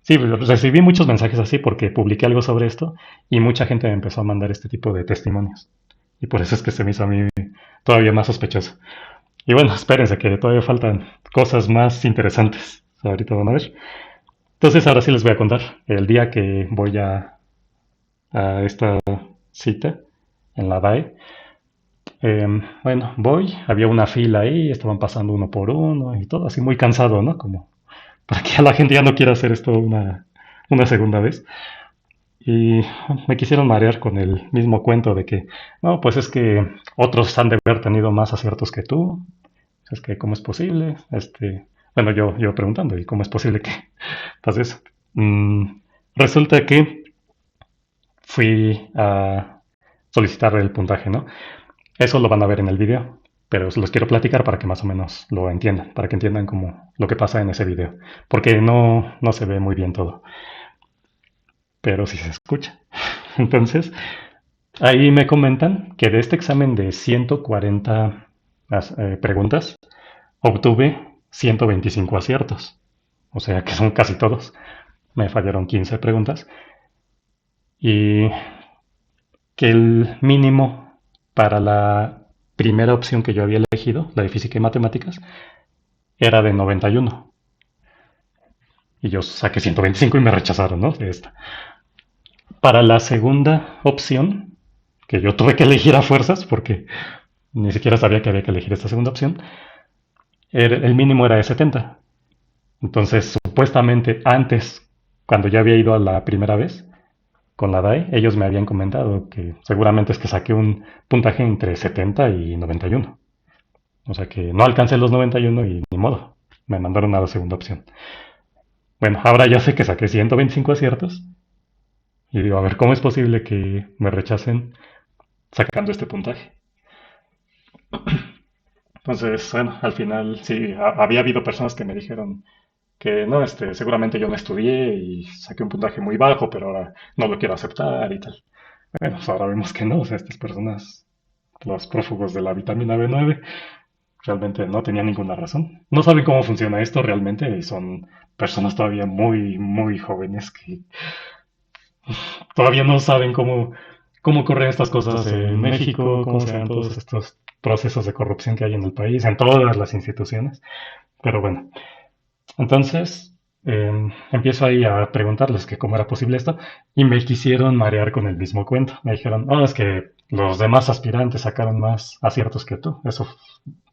Sí, recibí muchos mensajes así porque publiqué algo sobre esto y mucha gente me empezó a mandar este tipo de testimonios. y por eso es que se me hizo a mí todavía más sospechoso. Y bueno, espérense que todavía faltan cosas más interesantes. Ahorita van a ver. Entonces ahora sí les voy a contar el día que voy a esta cita en la DAE. Bueno, voy, había una fila ahí, estaban pasando uno por uno y todo así muy cansado, ¿no? Como para que la gente ya no quiera hacer esto una segunda vez. Y me quisieron marear con el mismo cuento de que, no, pues es que otros han de haber tenido más aciertos que tú. Es que, ¿cómo es posible? Bueno, yo preguntando, ¿y cómo es posible que pase eso? Mm, Resulta que fui a solicitar el puntaje, ¿no? Eso lo van a ver en el video, pero se los quiero platicar para que más o menos lo entiendan, para que entiendan como lo que pasa en ese video, porque no se ve muy bien todo, pero sí se escucha. Entonces, ahí me comentan que de este examen de 140 preguntas, obtuve 125 aciertos, o sea que son casi todos. Me fallaron 15 preguntas y que el mínimo para la primera opción que yo había elegido, la de física y matemáticas, era de 91. Y yo saqué 125 y me rechazaron, ¿no? De esta. Para la segunda opción, que yo tuve que elegir a fuerzas porque ni siquiera sabía que había que elegir esta segunda opción, el mínimo era de 70. Entonces, supuestamente antes, cuando ya había ido a la primera vez con la DAE, ellos me habían comentado que seguramente es que saqué un puntaje entre 70 y 91. O sea que no alcancé los 91 y ni modo. Me mandaron a la segunda opción. Bueno, ahora ya sé que saqué 125 aciertos. Y digo, a ver, ¿cómo es posible que me rechacen sacando este puntaje? Entonces, bueno, al final sí, había habido personas que me dijeron que no, seguramente yo no estudié y saqué un puntaje muy bajo, pero ahora no lo quiero aceptar y tal. Bueno, pues ahora vemos que no, o sea, estas personas, los prófugos de la vitamina B9, realmente no tenían ninguna razón. No saben cómo funciona esto realmente y son personas todavía muy jóvenes que todavía no saben cómo corren estas cosas en México, cómo se dan todos estos procesos de corrupción que hay en el país, en todas las instituciones. Pero bueno, entonces empiezo ahí a preguntarles que cómo era posible esto y me quisieron marear con el mismo cuento. Me dijeron, no, es que los demás aspirantes sacaron más aciertos que tú. Eso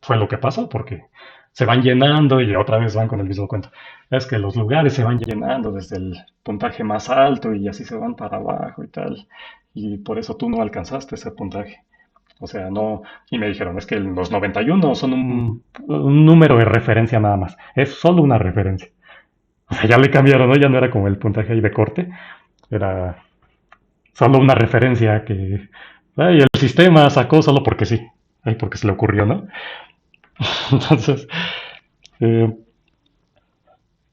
fue lo que pasó porque se van llenando y otra vez van con el mismo cuento. Es que los lugares se van llenando desde el puntaje más alto y así se van para abajo y tal. Y por eso tú no alcanzaste ese puntaje. O sea, no. Y me dijeron, es que los 91 son un número de referencia nada más. Es solo una referencia. O sea, ya le cambiaron, ¿no? Ya no era como el puntaje ahí de corte. Era solo una referencia que. Ay, el sistema sacó solo porque sí. Ay, porque se le ocurrió, ¿no? Entonces, eh,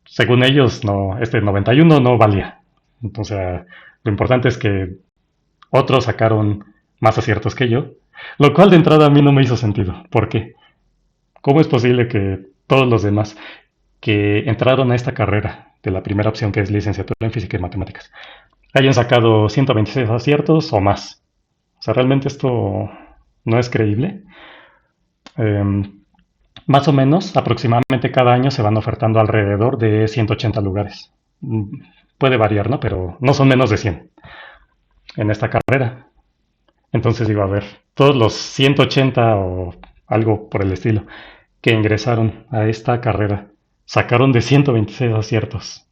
según ellos, no, este 91 no valía. Entonces, lo importante es que otros sacaron más aciertos que yo. Lo cual de entrada a mí no me hizo sentido. ¿Por qué? ¿Cómo es posible que todos los demás que entraron a esta carrera de la primera opción, que es licenciatura en física y matemáticas, hayan sacado 126 aciertos o más? O sea, realmente esto no es creíble. Más o menos, aproximadamente cada año se van ofertando alrededor de 180 lugares. Puede variar, ¿no? Pero no son menos de 100 en esta carrera. Entonces digo, a ver, todos los 180 o algo por el estilo que ingresaron a esta carrera sacaron de 126 aciertos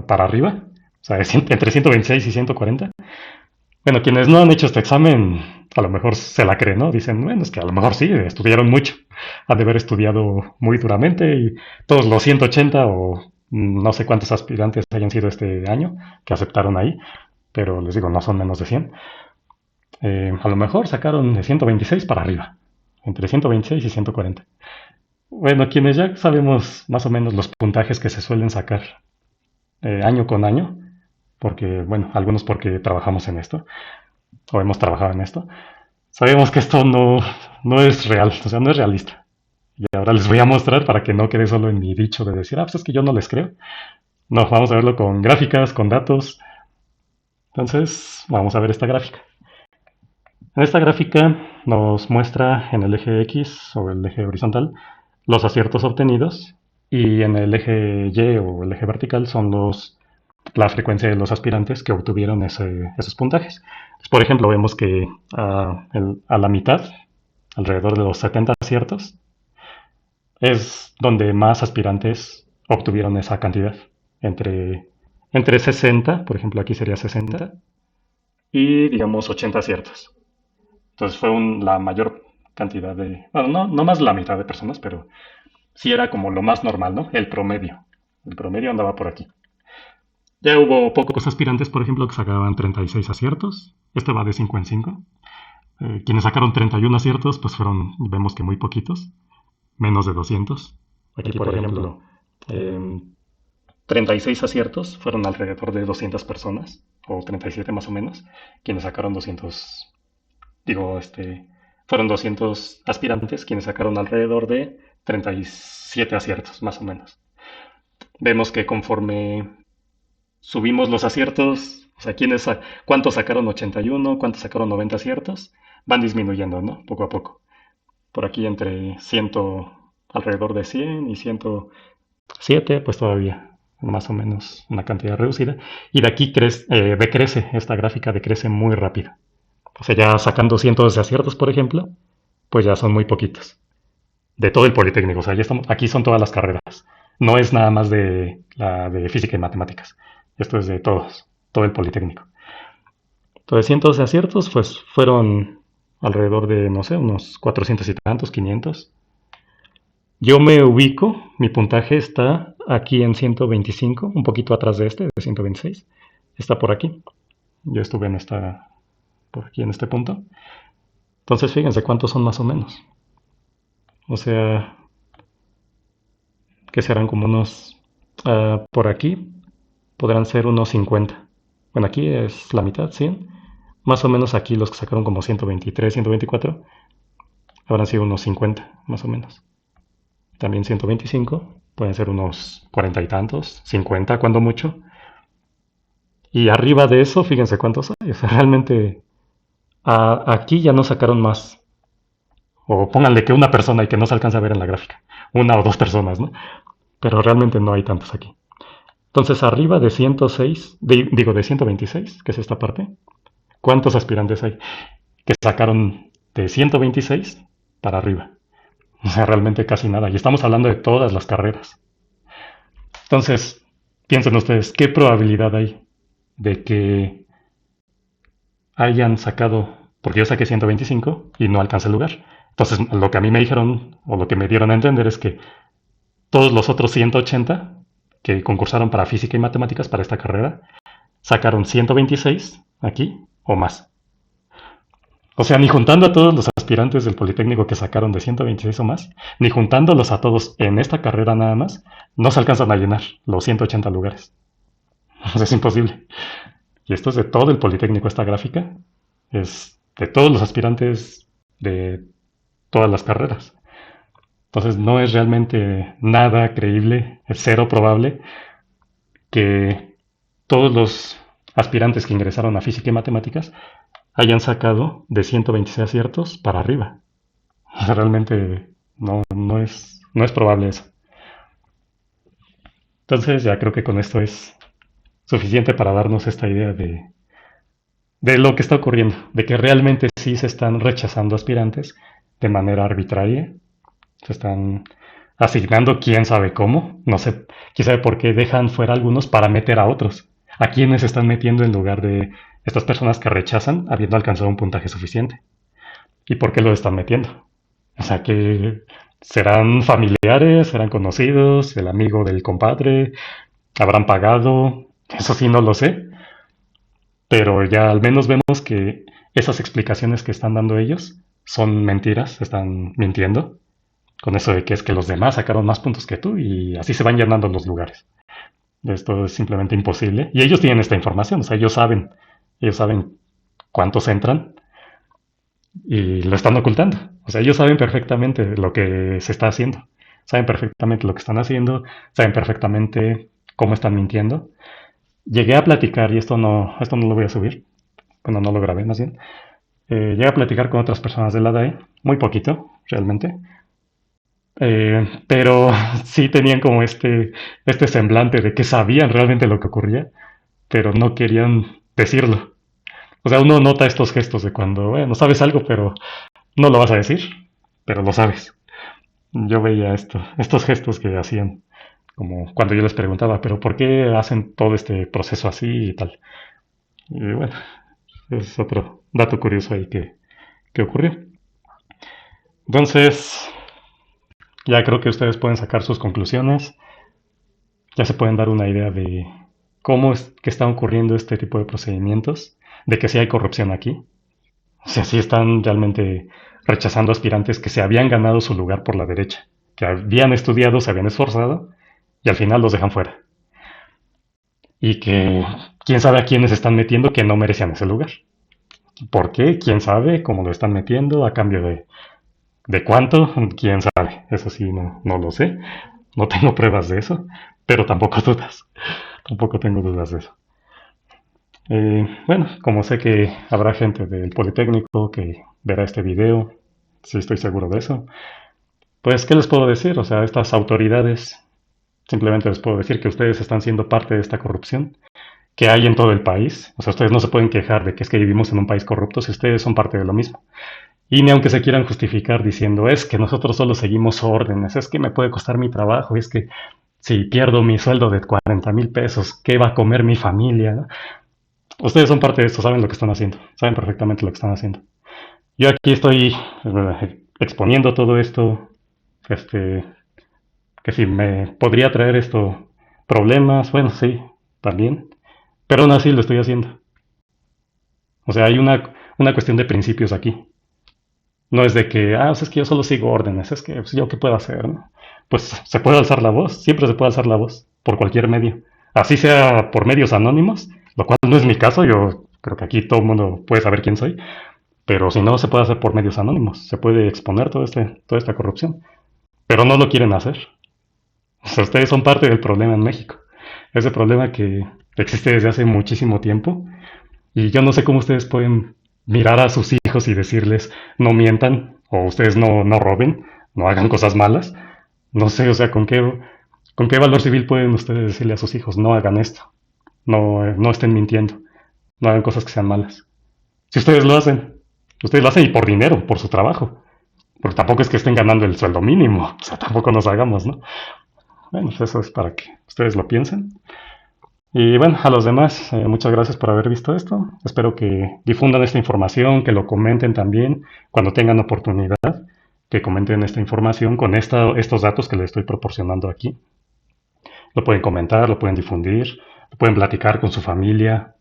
para arriba, o sea, entre 126 y 140. Bueno, quienes no han hecho este examen, a lo mejor se la creen, ¿no? Dicen, bueno, es que a lo mejor sí, estudiaron mucho, han de haber estudiado muy duramente y todos los 180 o no sé cuántos aspirantes hayan sido este año que aceptaron ahí, pero les digo, no son menos de 100. A lo mejor sacaron de 126 para arriba, entre 126 y 140. Bueno, quienes ya sabemos más o menos los puntajes que se suelen sacar año con año, porque, bueno, algunos porque trabajamos en esto, o hemos trabajado en esto, sabemos que esto no es real, o sea, no es realista. Y ahora les voy a mostrar para que no quede solo en mi dicho de decir, pues es que yo no les creo. No, vamos a verlo con gráficas, con datos. Entonces, vamos a ver esta gráfica. En esta gráfica nos muestra en el eje X o el eje horizontal los aciertos obtenidos y en el eje Y o el eje vertical son la frecuencia de los aspirantes que obtuvieron esos puntajes. Pues, por ejemplo, vemos que a la mitad, alrededor de los 70 aciertos, es donde más aspirantes obtuvieron esa cantidad. Entre, entre 60, por ejemplo, aquí sería 60, y digamos 80 aciertos. Entonces fue la mayor cantidad de, bueno, no más la mitad de personas, pero sí era como lo más normal, ¿no? El promedio. El promedio andaba por aquí. Ya hubo pocos aspirantes, por ejemplo, que sacaban 36 aciertos. Este va de 5 en 5. Quienes sacaron 31 aciertos, pues vemos que muy poquitos, menos de 200. Aquí, por ejemplo, 36 aciertos fueron alrededor de 200 personas, o 37 más o menos, quienes sacaron 200, digo, fueron 200 aspirantes quienes sacaron alrededor de 37 aciertos, más o menos. Vemos que conforme subimos los aciertos, o sea, cuántos sacaron 81, cuántos sacaron 90 aciertos, van disminuyendo, ¿no? Poco a poco. Por aquí entre 100, alrededor de 100 y 107, pues todavía más o menos una cantidad reducida. Y de aquí decrece, esta gráfica decrece muy rápido. O sea, ya sacando cientos de aciertos, por ejemplo, pues ya son muy poquitos. De todo el Politécnico, o sea, aquí son todas las carreras. No es nada más de física y matemáticas. Esto es de todos, todo el Politécnico. Entonces, cientos de aciertos, pues fueron alrededor de, no sé, unos 400 y tantos, 500. Yo me ubico, mi puntaje está aquí en 125, un poquito atrás de 126. Está por aquí. Yo estuve por aquí en este punto. Entonces, fíjense cuántos son más o menos. O sea, que serán como unos, por aquí, podrán ser unos 50. Bueno, aquí es la mitad, 100. Más o menos aquí los que sacaron como 123, 124, habrán sido unos 50, más o menos. También 125, pueden ser unos 40 y tantos, 50 cuando mucho. Y arriba de eso, fíjense cuántos hay. O sea, realmente aquí ya no sacaron más. O pónganle que una persona y que no se alcanza a ver en la gráfica. Una o dos personas, ¿no? Pero realmente no hay tantos aquí. Entonces, arriba de 106, de 126, que es esta parte, ¿cuántos aspirantes hay que sacaron de 126 para arriba? O sea, realmente casi nada. Y estamos hablando de todas las carreras. Entonces, piensen ustedes, ¿qué probabilidad hay de que hayan sacado, porque yo saqué 125 y no alcancé el lugar? Entonces, lo que a mí me dijeron, o lo que me dieron a entender es que todos los otros 180 que concursaron para física y matemáticas para esta carrera, sacaron 126 aquí o más. O sea, ni juntando a todos los aspirantes del Politécnico que sacaron de 126 o más, ni juntándolos a todos en esta carrera nada más, no se alcanzan a llenar los 180 lugares. O sea, es imposible. Y esto es de todo el Politécnico, esta gráfica. Es de todos los aspirantes de todas las carreras. Entonces no es realmente nada creíble, es cero probable que todos los aspirantes que ingresaron a física y matemáticas hayan sacado de 126 aciertos para arriba. Realmente no es probable eso. Entonces ya creo que con esto es suficiente para darnos esta idea de lo que está ocurriendo, de que realmente sí se están rechazando aspirantes de manera arbitraria, se están asignando quién sabe cómo, no sé, quién sabe por qué dejan fuera algunos para meter a otros. ¿A quiénes se están metiendo en lugar de estas personas que rechazan habiendo alcanzado un puntaje suficiente? ¿Y por qué lo están metiendo? O sea, que serán familiares, serán conocidos, el amigo del compadre, habrán pagado, eso sí no lo sé, pero ya al menos vemos que esas explicaciones que están dando ellos son mentiras, están mintiendo, con eso de que es que los demás sacaron más puntos que tú y así se van llenando los lugares. Esto es simplemente imposible. Y ellos tienen esta información, o sea, ellos saben cuántos entran y lo están ocultando. O sea, ellos saben perfectamente lo que se está haciendo, saben perfectamente lo que están haciendo, saben perfectamente cómo están mintiendo. Llegué a platicar, y esto no lo voy a subir, bueno, no lo grabé más bien, Llegué a platicar con otras personas de la DAE, muy poquito, realmente, pero sí tenían como este semblante de que sabían realmente lo que ocurría, pero no querían decirlo. O sea, uno nota estos gestos de cuando, bueno, sabes algo, pero no lo vas a decir, pero lo sabes. Yo veía estos gestos que hacían, como cuando yo les preguntaba, pero ¿por qué hacen todo este proceso así y tal? Y bueno, es otro dato curioso ahí que ocurrió. Entonces, ya creo que ustedes pueden sacar sus conclusiones, ya se pueden dar una idea de cómo es que están ocurriendo este tipo de procedimientos, de que sí hay corrupción aquí, o sea, sí están realmente rechazando aspirantes que se habían ganado su lugar por la derecha, que habían estudiado, se habían esforzado y al final los dejan fuera. Y que quién sabe a quiénes están metiendo que no merecían ese lugar. ¿Por qué? ¿Quién sabe cómo lo están metiendo? ¿A cambio de cuánto? ¿Quién sabe? Eso sí, no lo sé. No tengo pruebas de eso, pero tampoco dudas. Tampoco tengo dudas de eso. Bueno, como sé que habrá gente del Politécnico que verá este video, sí estoy seguro de eso, pues, ¿qué les puedo decir? O sea, estas autoridades, simplemente les puedo decir que ustedes están siendo parte de esta corrupción que hay en todo el país. O sea, ustedes no se pueden quejar de que es que vivimos en un país corrupto si ustedes son parte de lo mismo. Y ni aunque se quieran justificar diciendo es que nosotros solo seguimos órdenes, es que me puede costar mi trabajo, es que si pierdo mi sueldo de 40,000 pesos, ¿qué va a comer mi familia? ¿No? Ustedes son parte de esto, saben lo que están haciendo, saben perfectamente lo que están haciendo. Yo aquí estoy exponiendo todo esto, este, que si me podría traer esto problemas, bueno, sí, también, pero aún así lo estoy haciendo. O sea, hay una cuestión de principios aquí. No es de que, pues es que yo solo sigo órdenes, es que pues, yo qué puedo hacer, ¿no? Pues se puede alzar la voz, siempre se puede alzar la voz, por cualquier medio. Así sea por medios anónimos, lo cual no es mi caso, yo creo que aquí todo el mundo puede saber quién soy, pero si no, se puede hacer por medios anónimos, se puede exponer toda esta corrupción, pero no lo quieren hacer. O sea, ustedes son parte del problema en México, ese problema que existe desde hace muchísimo tiempo, y yo no sé cómo ustedes pueden mirar a sus hijos y decirles no mientan o ustedes no roben, no hagan cosas malas. No sé, o sea, ¿con qué valor civil pueden ustedes decirle a sus hijos no hagan esto? No estén mintiendo, no hagan cosas que sean malas. Si ustedes lo hacen y por dinero, por su trabajo. Porque tampoco es que estén ganando el sueldo mínimo. O sea, tampoco nos hagamos, ¿no? Bueno, pues eso es para que ustedes lo piensen. Y bueno, a los demás, muchas gracias por haber visto esto. Espero que difundan esta información, que lo comenten también cuando tengan oportunidad, que comenten esta información con estos datos que les estoy proporcionando aquí. Lo pueden comentar, lo pueden difundir, lo pueden platicar con su familia,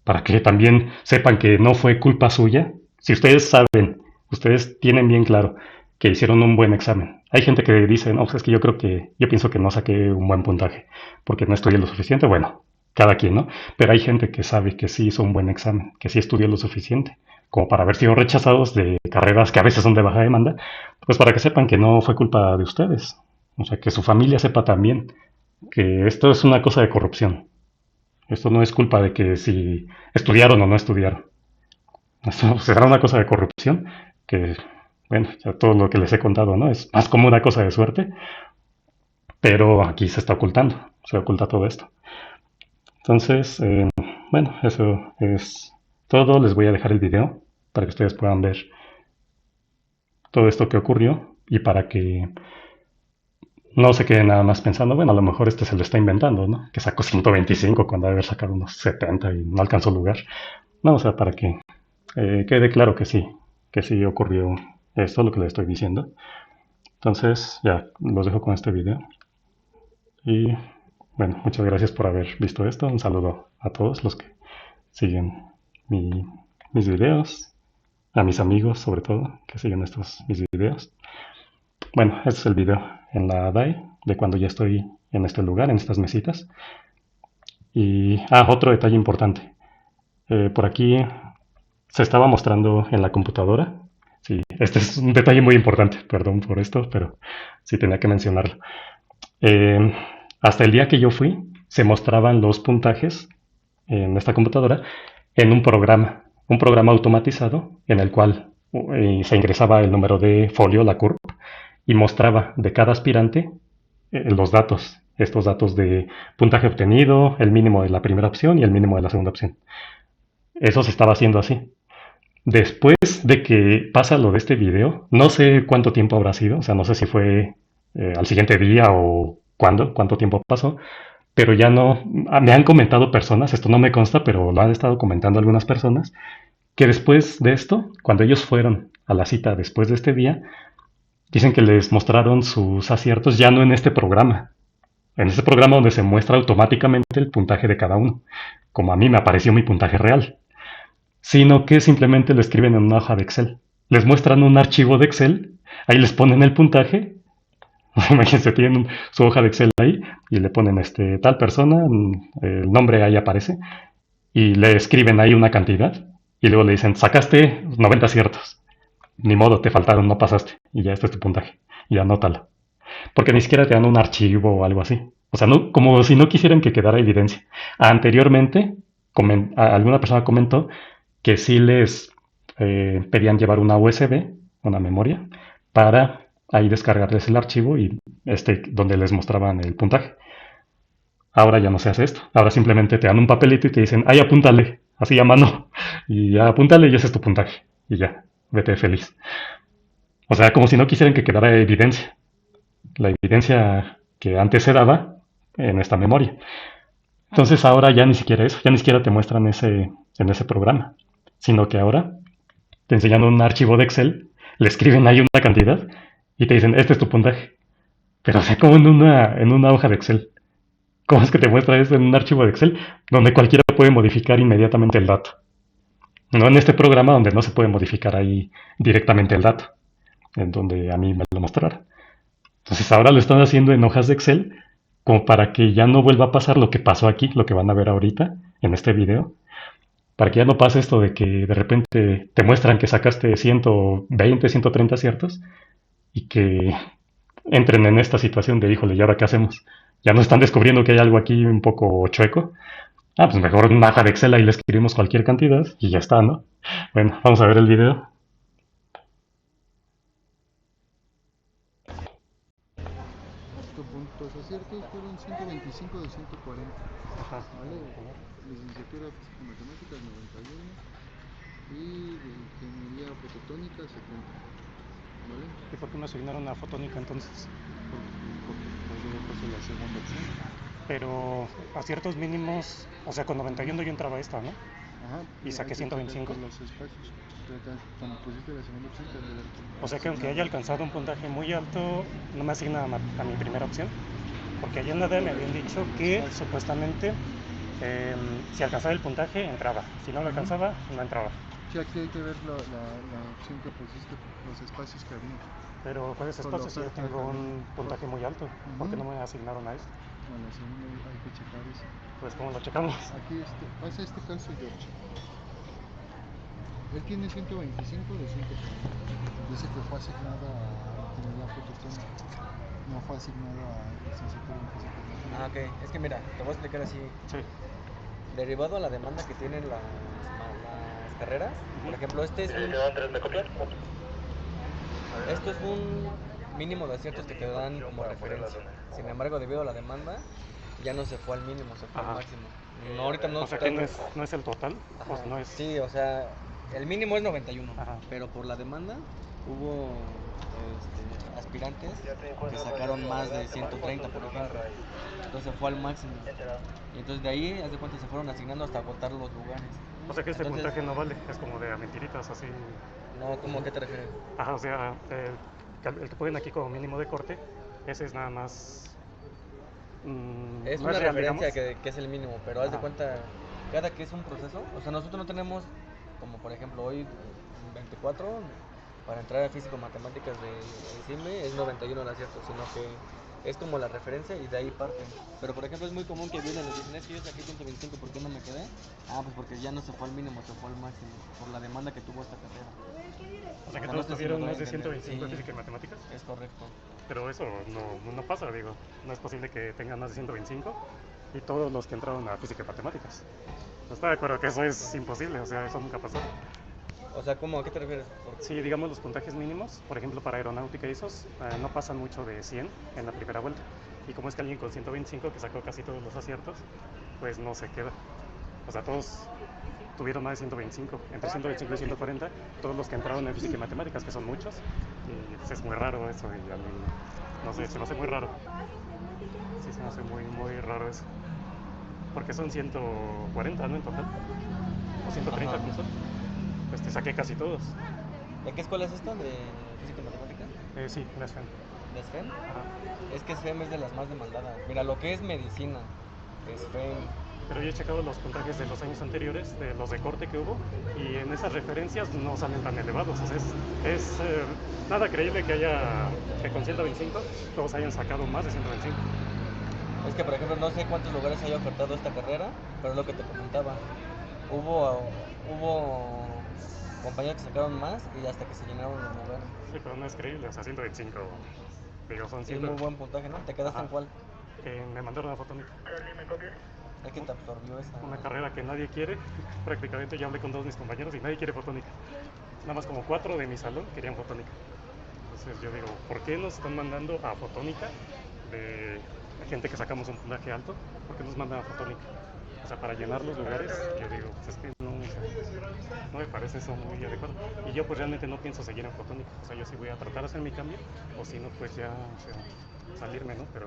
para que también sepan que no fue culpa suya. Si ustedes saben, ustedes tienen bien claro que hicieron un buen examen. Hay gente que dice, no, pues es que yo pienso que no saqué un buen puntaje porque no estudié lo suficiente. Bueno, cada quien, ¿no? Pero hay gente que sabe que sí hizo un buen examen, que sí estudió lo suficiente, como para haber sido rechazados de carreras que a veces son de baja demanda, pues para que sepan que no fue culpa de ustedes. O sea, que su familia sepa también que esto es una cosa de corrupción. Esto no es culpa de que si estudiaron o no estudiaron. Esto será una cosa de corrupción que, bueno, ya todo lo que les he contado, ¿no? Es más como una cosa de suerte, pero aquí se está ocultando, se oculta todo esto. Entonces, bueno, eso es todo. Les voy a dejar el video para que ustedes puedan ver todo esto que ocurrió y para que no se queden nada más pensando, bueno, a lo mejor este se lo está inventando, ¿no? Que sacó 125 cuando debe haber sacado unos 70 y no alcanzó lugar. No, o sea, para que quede claro que sí ocurrió esto, lo que les estoy diciendo. Entonces, ya, los dejo con este video. Y bueno, muchas gracias por haber visto esto. Un saludo a todos los que siguen mis videos, a mis amigos sobre todo, que siguen mis videos. Bueno, este es el video en la DAI de cuando ya estoy en este lugar, en estas mesitas. Y, otro detalle importante. Por aquí se estaba mostrando en la computadora. Sí, este es un detalle muy importante, perdón por esto, pero sí tenía que mencionarlo. Eh, Hasta el día que yo fui, se mostraban los puntajes en esta computadora en un programa. un programa automatizado en el cual se ingresaba el número de folio, la CURP, y mostraba de cada aspirante los datos, estos datos de puntaje obtenido, el mínimo de la primera opción y el mínimo de la segunda opción. Eso se estaba haciendo así. Después de que pasa lo de este video, no sé cuánto tiempo habrá sido, o sea, no sé si fue al siguiente día o cuánto tiempo pasó, pero ya no, me han comentado personas, esto no me consta, pero lo han estado comentando algunas personas, que después de esto, cuando ellos fueron a la cita después de este día, dicen que les mostraron sus aciertos ya no en este programa donde se muestra automáticamente el puntaje de cada uno, como a mí me apareció mi puntaje real, sino que simplemente lo escriben en una hoja de Excel. Les muestran un archivo de Excel, ahí les ponen el puntaje. Imagínense, tienen su hoja de Excel ahí y le ponen tal persona, el nombre ahí aparece, y le escriben ahí una cantidad y luego le dicen, sacaste 90 aciertos. Ni modo, te faltaron, no pasaste. Y ya este es tu puntaje. Y anótalo. Porque ni siquiera te dan un archivo o algo así. O sea, no, como si no quisieran que quedara evidencia. Anteriormente, alguna persona comentó que sí les pedían llevar una USB, una memoria, para ahí descargarles el archivo y donde les mostraban el puntaje. Ahora ya no se hace esto. Ahora simplemente te dan un papelito y te dicen, ay, apúntale, así a mano. Y ya apúntale y ese es tu puntaje. Y ya, vete feliz. O sea, como si no quisieran que quedara evidencia. La evidencia que antes se daba en esta memoria. Entonces ahora ya ni siquiera eso, ya ni siquiera te muestran en ese programa. Sino que ahora te enseñan un archivo de Excel, le escriben ahí una cantidad y te dicen, este es tu puntaje. Pero o sea, como en una hoja de Excel. ¿Cómo es que te muestra eso en un archivo de Excel donde cualquiera puede modificar inmediatamente el dato? No en este programa donde no se puede modificar ahí directamente el dato, en donde a mí me lo mostrara. Entonces ahora lo están haciendo en hojas de Excel como para que ya no vuelva a pasar lo que pasó aquí, lo que van a ver ahorita en este video, para que ya no pase esto de que de repente te muestran que sacaste 120, 130 aciertos y que entren en esta situación de, híjole, ¿y ahora qué hacemos? Ya nos están descubriendo que hay algo aquí un poco chueco. Ah, pues mejor una hoja de Excel ahí le escribimos cualquier cantidad y ya está, ¿no? Bueno, vamos a ver el video. Puntos aciertos fueron 125 de 140. Ajá. ¿Vale? Licenciatura Física Matemáticas 91 y de Ingeniería Fototónica 70. ¿Vale? ¿Y por qué me asignaron a fotónica entonces? Porque yo puse la segunda opción. Pero a ciertos mínimos, o sea, con 91 yo entraba a esta, ¿no? Ajá, Y saqué 125. los espacios. Cuando pusiste la segunda opción, te han de dar O sea que aunque haya alcanzado un puntaje muy alto, no me asigna a mi primera opción. Porque allá en la D me habían dicho que supuestamente si alcanzaba el puntaje entraba. Si no lo alcanzaba, no entraba. Sí, aquí hay que ver la opción que pusiste, los espacios que había. Pero ¿cuáles espacios si yo tengo un puntaje muy alto? ¿Por qué no me asignaron a eso? Bueno, la segunda hay que checar eso. Pues ¿cómo lo checamos? Aquí pasa este caso George. Él tiene 125 de 140. Dice que fue asignado a ingeniería fototónica. No fue asignado a licenciatura en física y matemáticas. Ah, ok. Es que mira, te voy a explicar así. Sí. Derivado a la demanda que tienen las carreras, por ejemplo, esto es un mínimo de aciertos que te dan como referencia. Sin embargo, debido a la demanda, ya no se fue al mínimo, se fue al máximo. No, ahorita no. O sea que no es el total. Ajá, O no es... sí, o sea, el mínimo es 91, Ajá. pero por la demanda hubo aspirantes que sacaron más de 130, por ejemplo. Entonces fue al máximo. Y entonces de ahí, haz de cuenta, se fueron asignando hasta agotar los lugares. O sea que este Entonces, puntaje no vale, es como de a mentiritas, así. no, ¿cómo a qué te refieres? Ajá, o sea, el que ponen aquí como mínimo de corte, ese es nada más. Es No una es real, referencia digamos. que es el mínimo, pero haz de Ajá. cuenta, cada que es un proceso, o sea, nosotros no tenemos, como por ejemplo hoy 24, para entrar a físico-matemáticas de CIME es 91 el acierto, sino que es como la referencia y de ahí parten. Pero por ejemplo es muy común que vienen y dicen, es que yo saqué 125, ¿por qué no me quedé? Ah, pues porque ya no se fue al mínimo, se fue al máximo, por la demanda que tuvo esta carrera. O sea que no todos sé si me tuvieron doy a más de entender. 125 en Sí, física y matemáticas. es correcto. Pero eso no pasa, digo. No es posible que tengan más de 125 y todos los que entraron a física y matemáticas. Está de acuerdo que eso es imposible, o sea, eso nunca pasó. O sea, ¿cómo? ¿A qué te refieres? Sí, digamos los puntajes mínimos, por ejemplo para aeronáutica y esos, no pasan mucho de 100 en la primera vuelta. Y como es que alguien con 125 que sacó casi todos los aciertos, pues no se queda. O sea, todos tuvieron más de 125, entre 125 y 140, todos los que entraron en física y matemáticas, que son muchos, y pues es muy raro eso, y a mí, no sé, se me hace muy raro. Sí, se me hace muy, muy raro eso. Porque son 140, ¿no? En total. O 130 Ajá. incluso. Pues te saqué casi todos. ¿De qué escuela es esta? ¿De física y matemática? Sí, las FEM. ¿De SFEM? Ajá. Es que SFEM es de las más demandadas. Mira, lo que es medicina, SFEM. Pero yo he checado los puntajes de los años anteriores, de los de corte que hubo, y en esas referencias no salen tan elevados. O sea, es nada creíble que con 125 todos hayan sacado más de 125. Es que, por ejemplo, no sé cuántos lugares haya ofertado esta carrera, pero es lo que te comentaba. Hubo compañeros que sacaron más y hasta que se llenaron los lugares. Sí, pero no es creíble, o sea, 125, digo, son Sí, 100. muy buen puntaje, ¿no? ¿Te quedaste Ajá. en cuál? Me mandaron a fotónica. Es que te absorbió esa. Una carrera que nadie quiere, prácticamente yo hablé con todos mis compañeros y nadie quiere fotónica. Nada más como 4 de mi salón querían fotónica. Entonces yo digo, ¿por qué nos están mandando a fotónica de gente que sacamos un puntaje alto? ¿Por qué nos mandan a fotónica? O sea, para llenar los lugares, yo digo, pues es que no, o sea, no me parece eso muy adecuado. Y yo pues realmente no pienso seguir en fotónica. O sea, yo sí voy a tratar de hacer mi cambio, o si no, pues ya, o sea, salirme, ¿no? Pero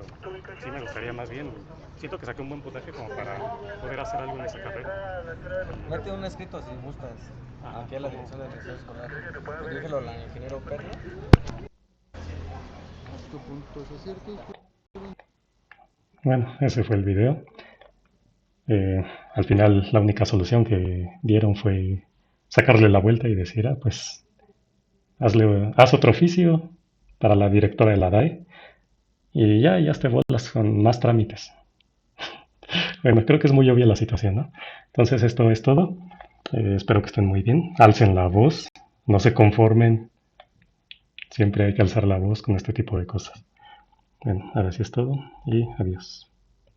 sí me gustaría más bien. Siento que saqué un buen puntaje como para poder hacer algo en esa carrera. Mete un escrito si gustas. Ajá, Aquí a la dirección del diseño escolar. Dirígelo a la ingeniero Perla. Haz tu puntos aciertos. bueno, ese fue el video. Al final la única solución que dieron fue sacarle la vuelta y decir, pues haz otro oficio para la directora de la DAE y ya te bolas con más trámites. Bueno, creo que es muy obvia la situación, ¿no? Entonces esto es todo. Espero que estén muy bien. Alcen la voz, no se conformen. Siempre hay que alzar la voz con este tipo de cosas. Bueno, ahora sí es todo y adiós.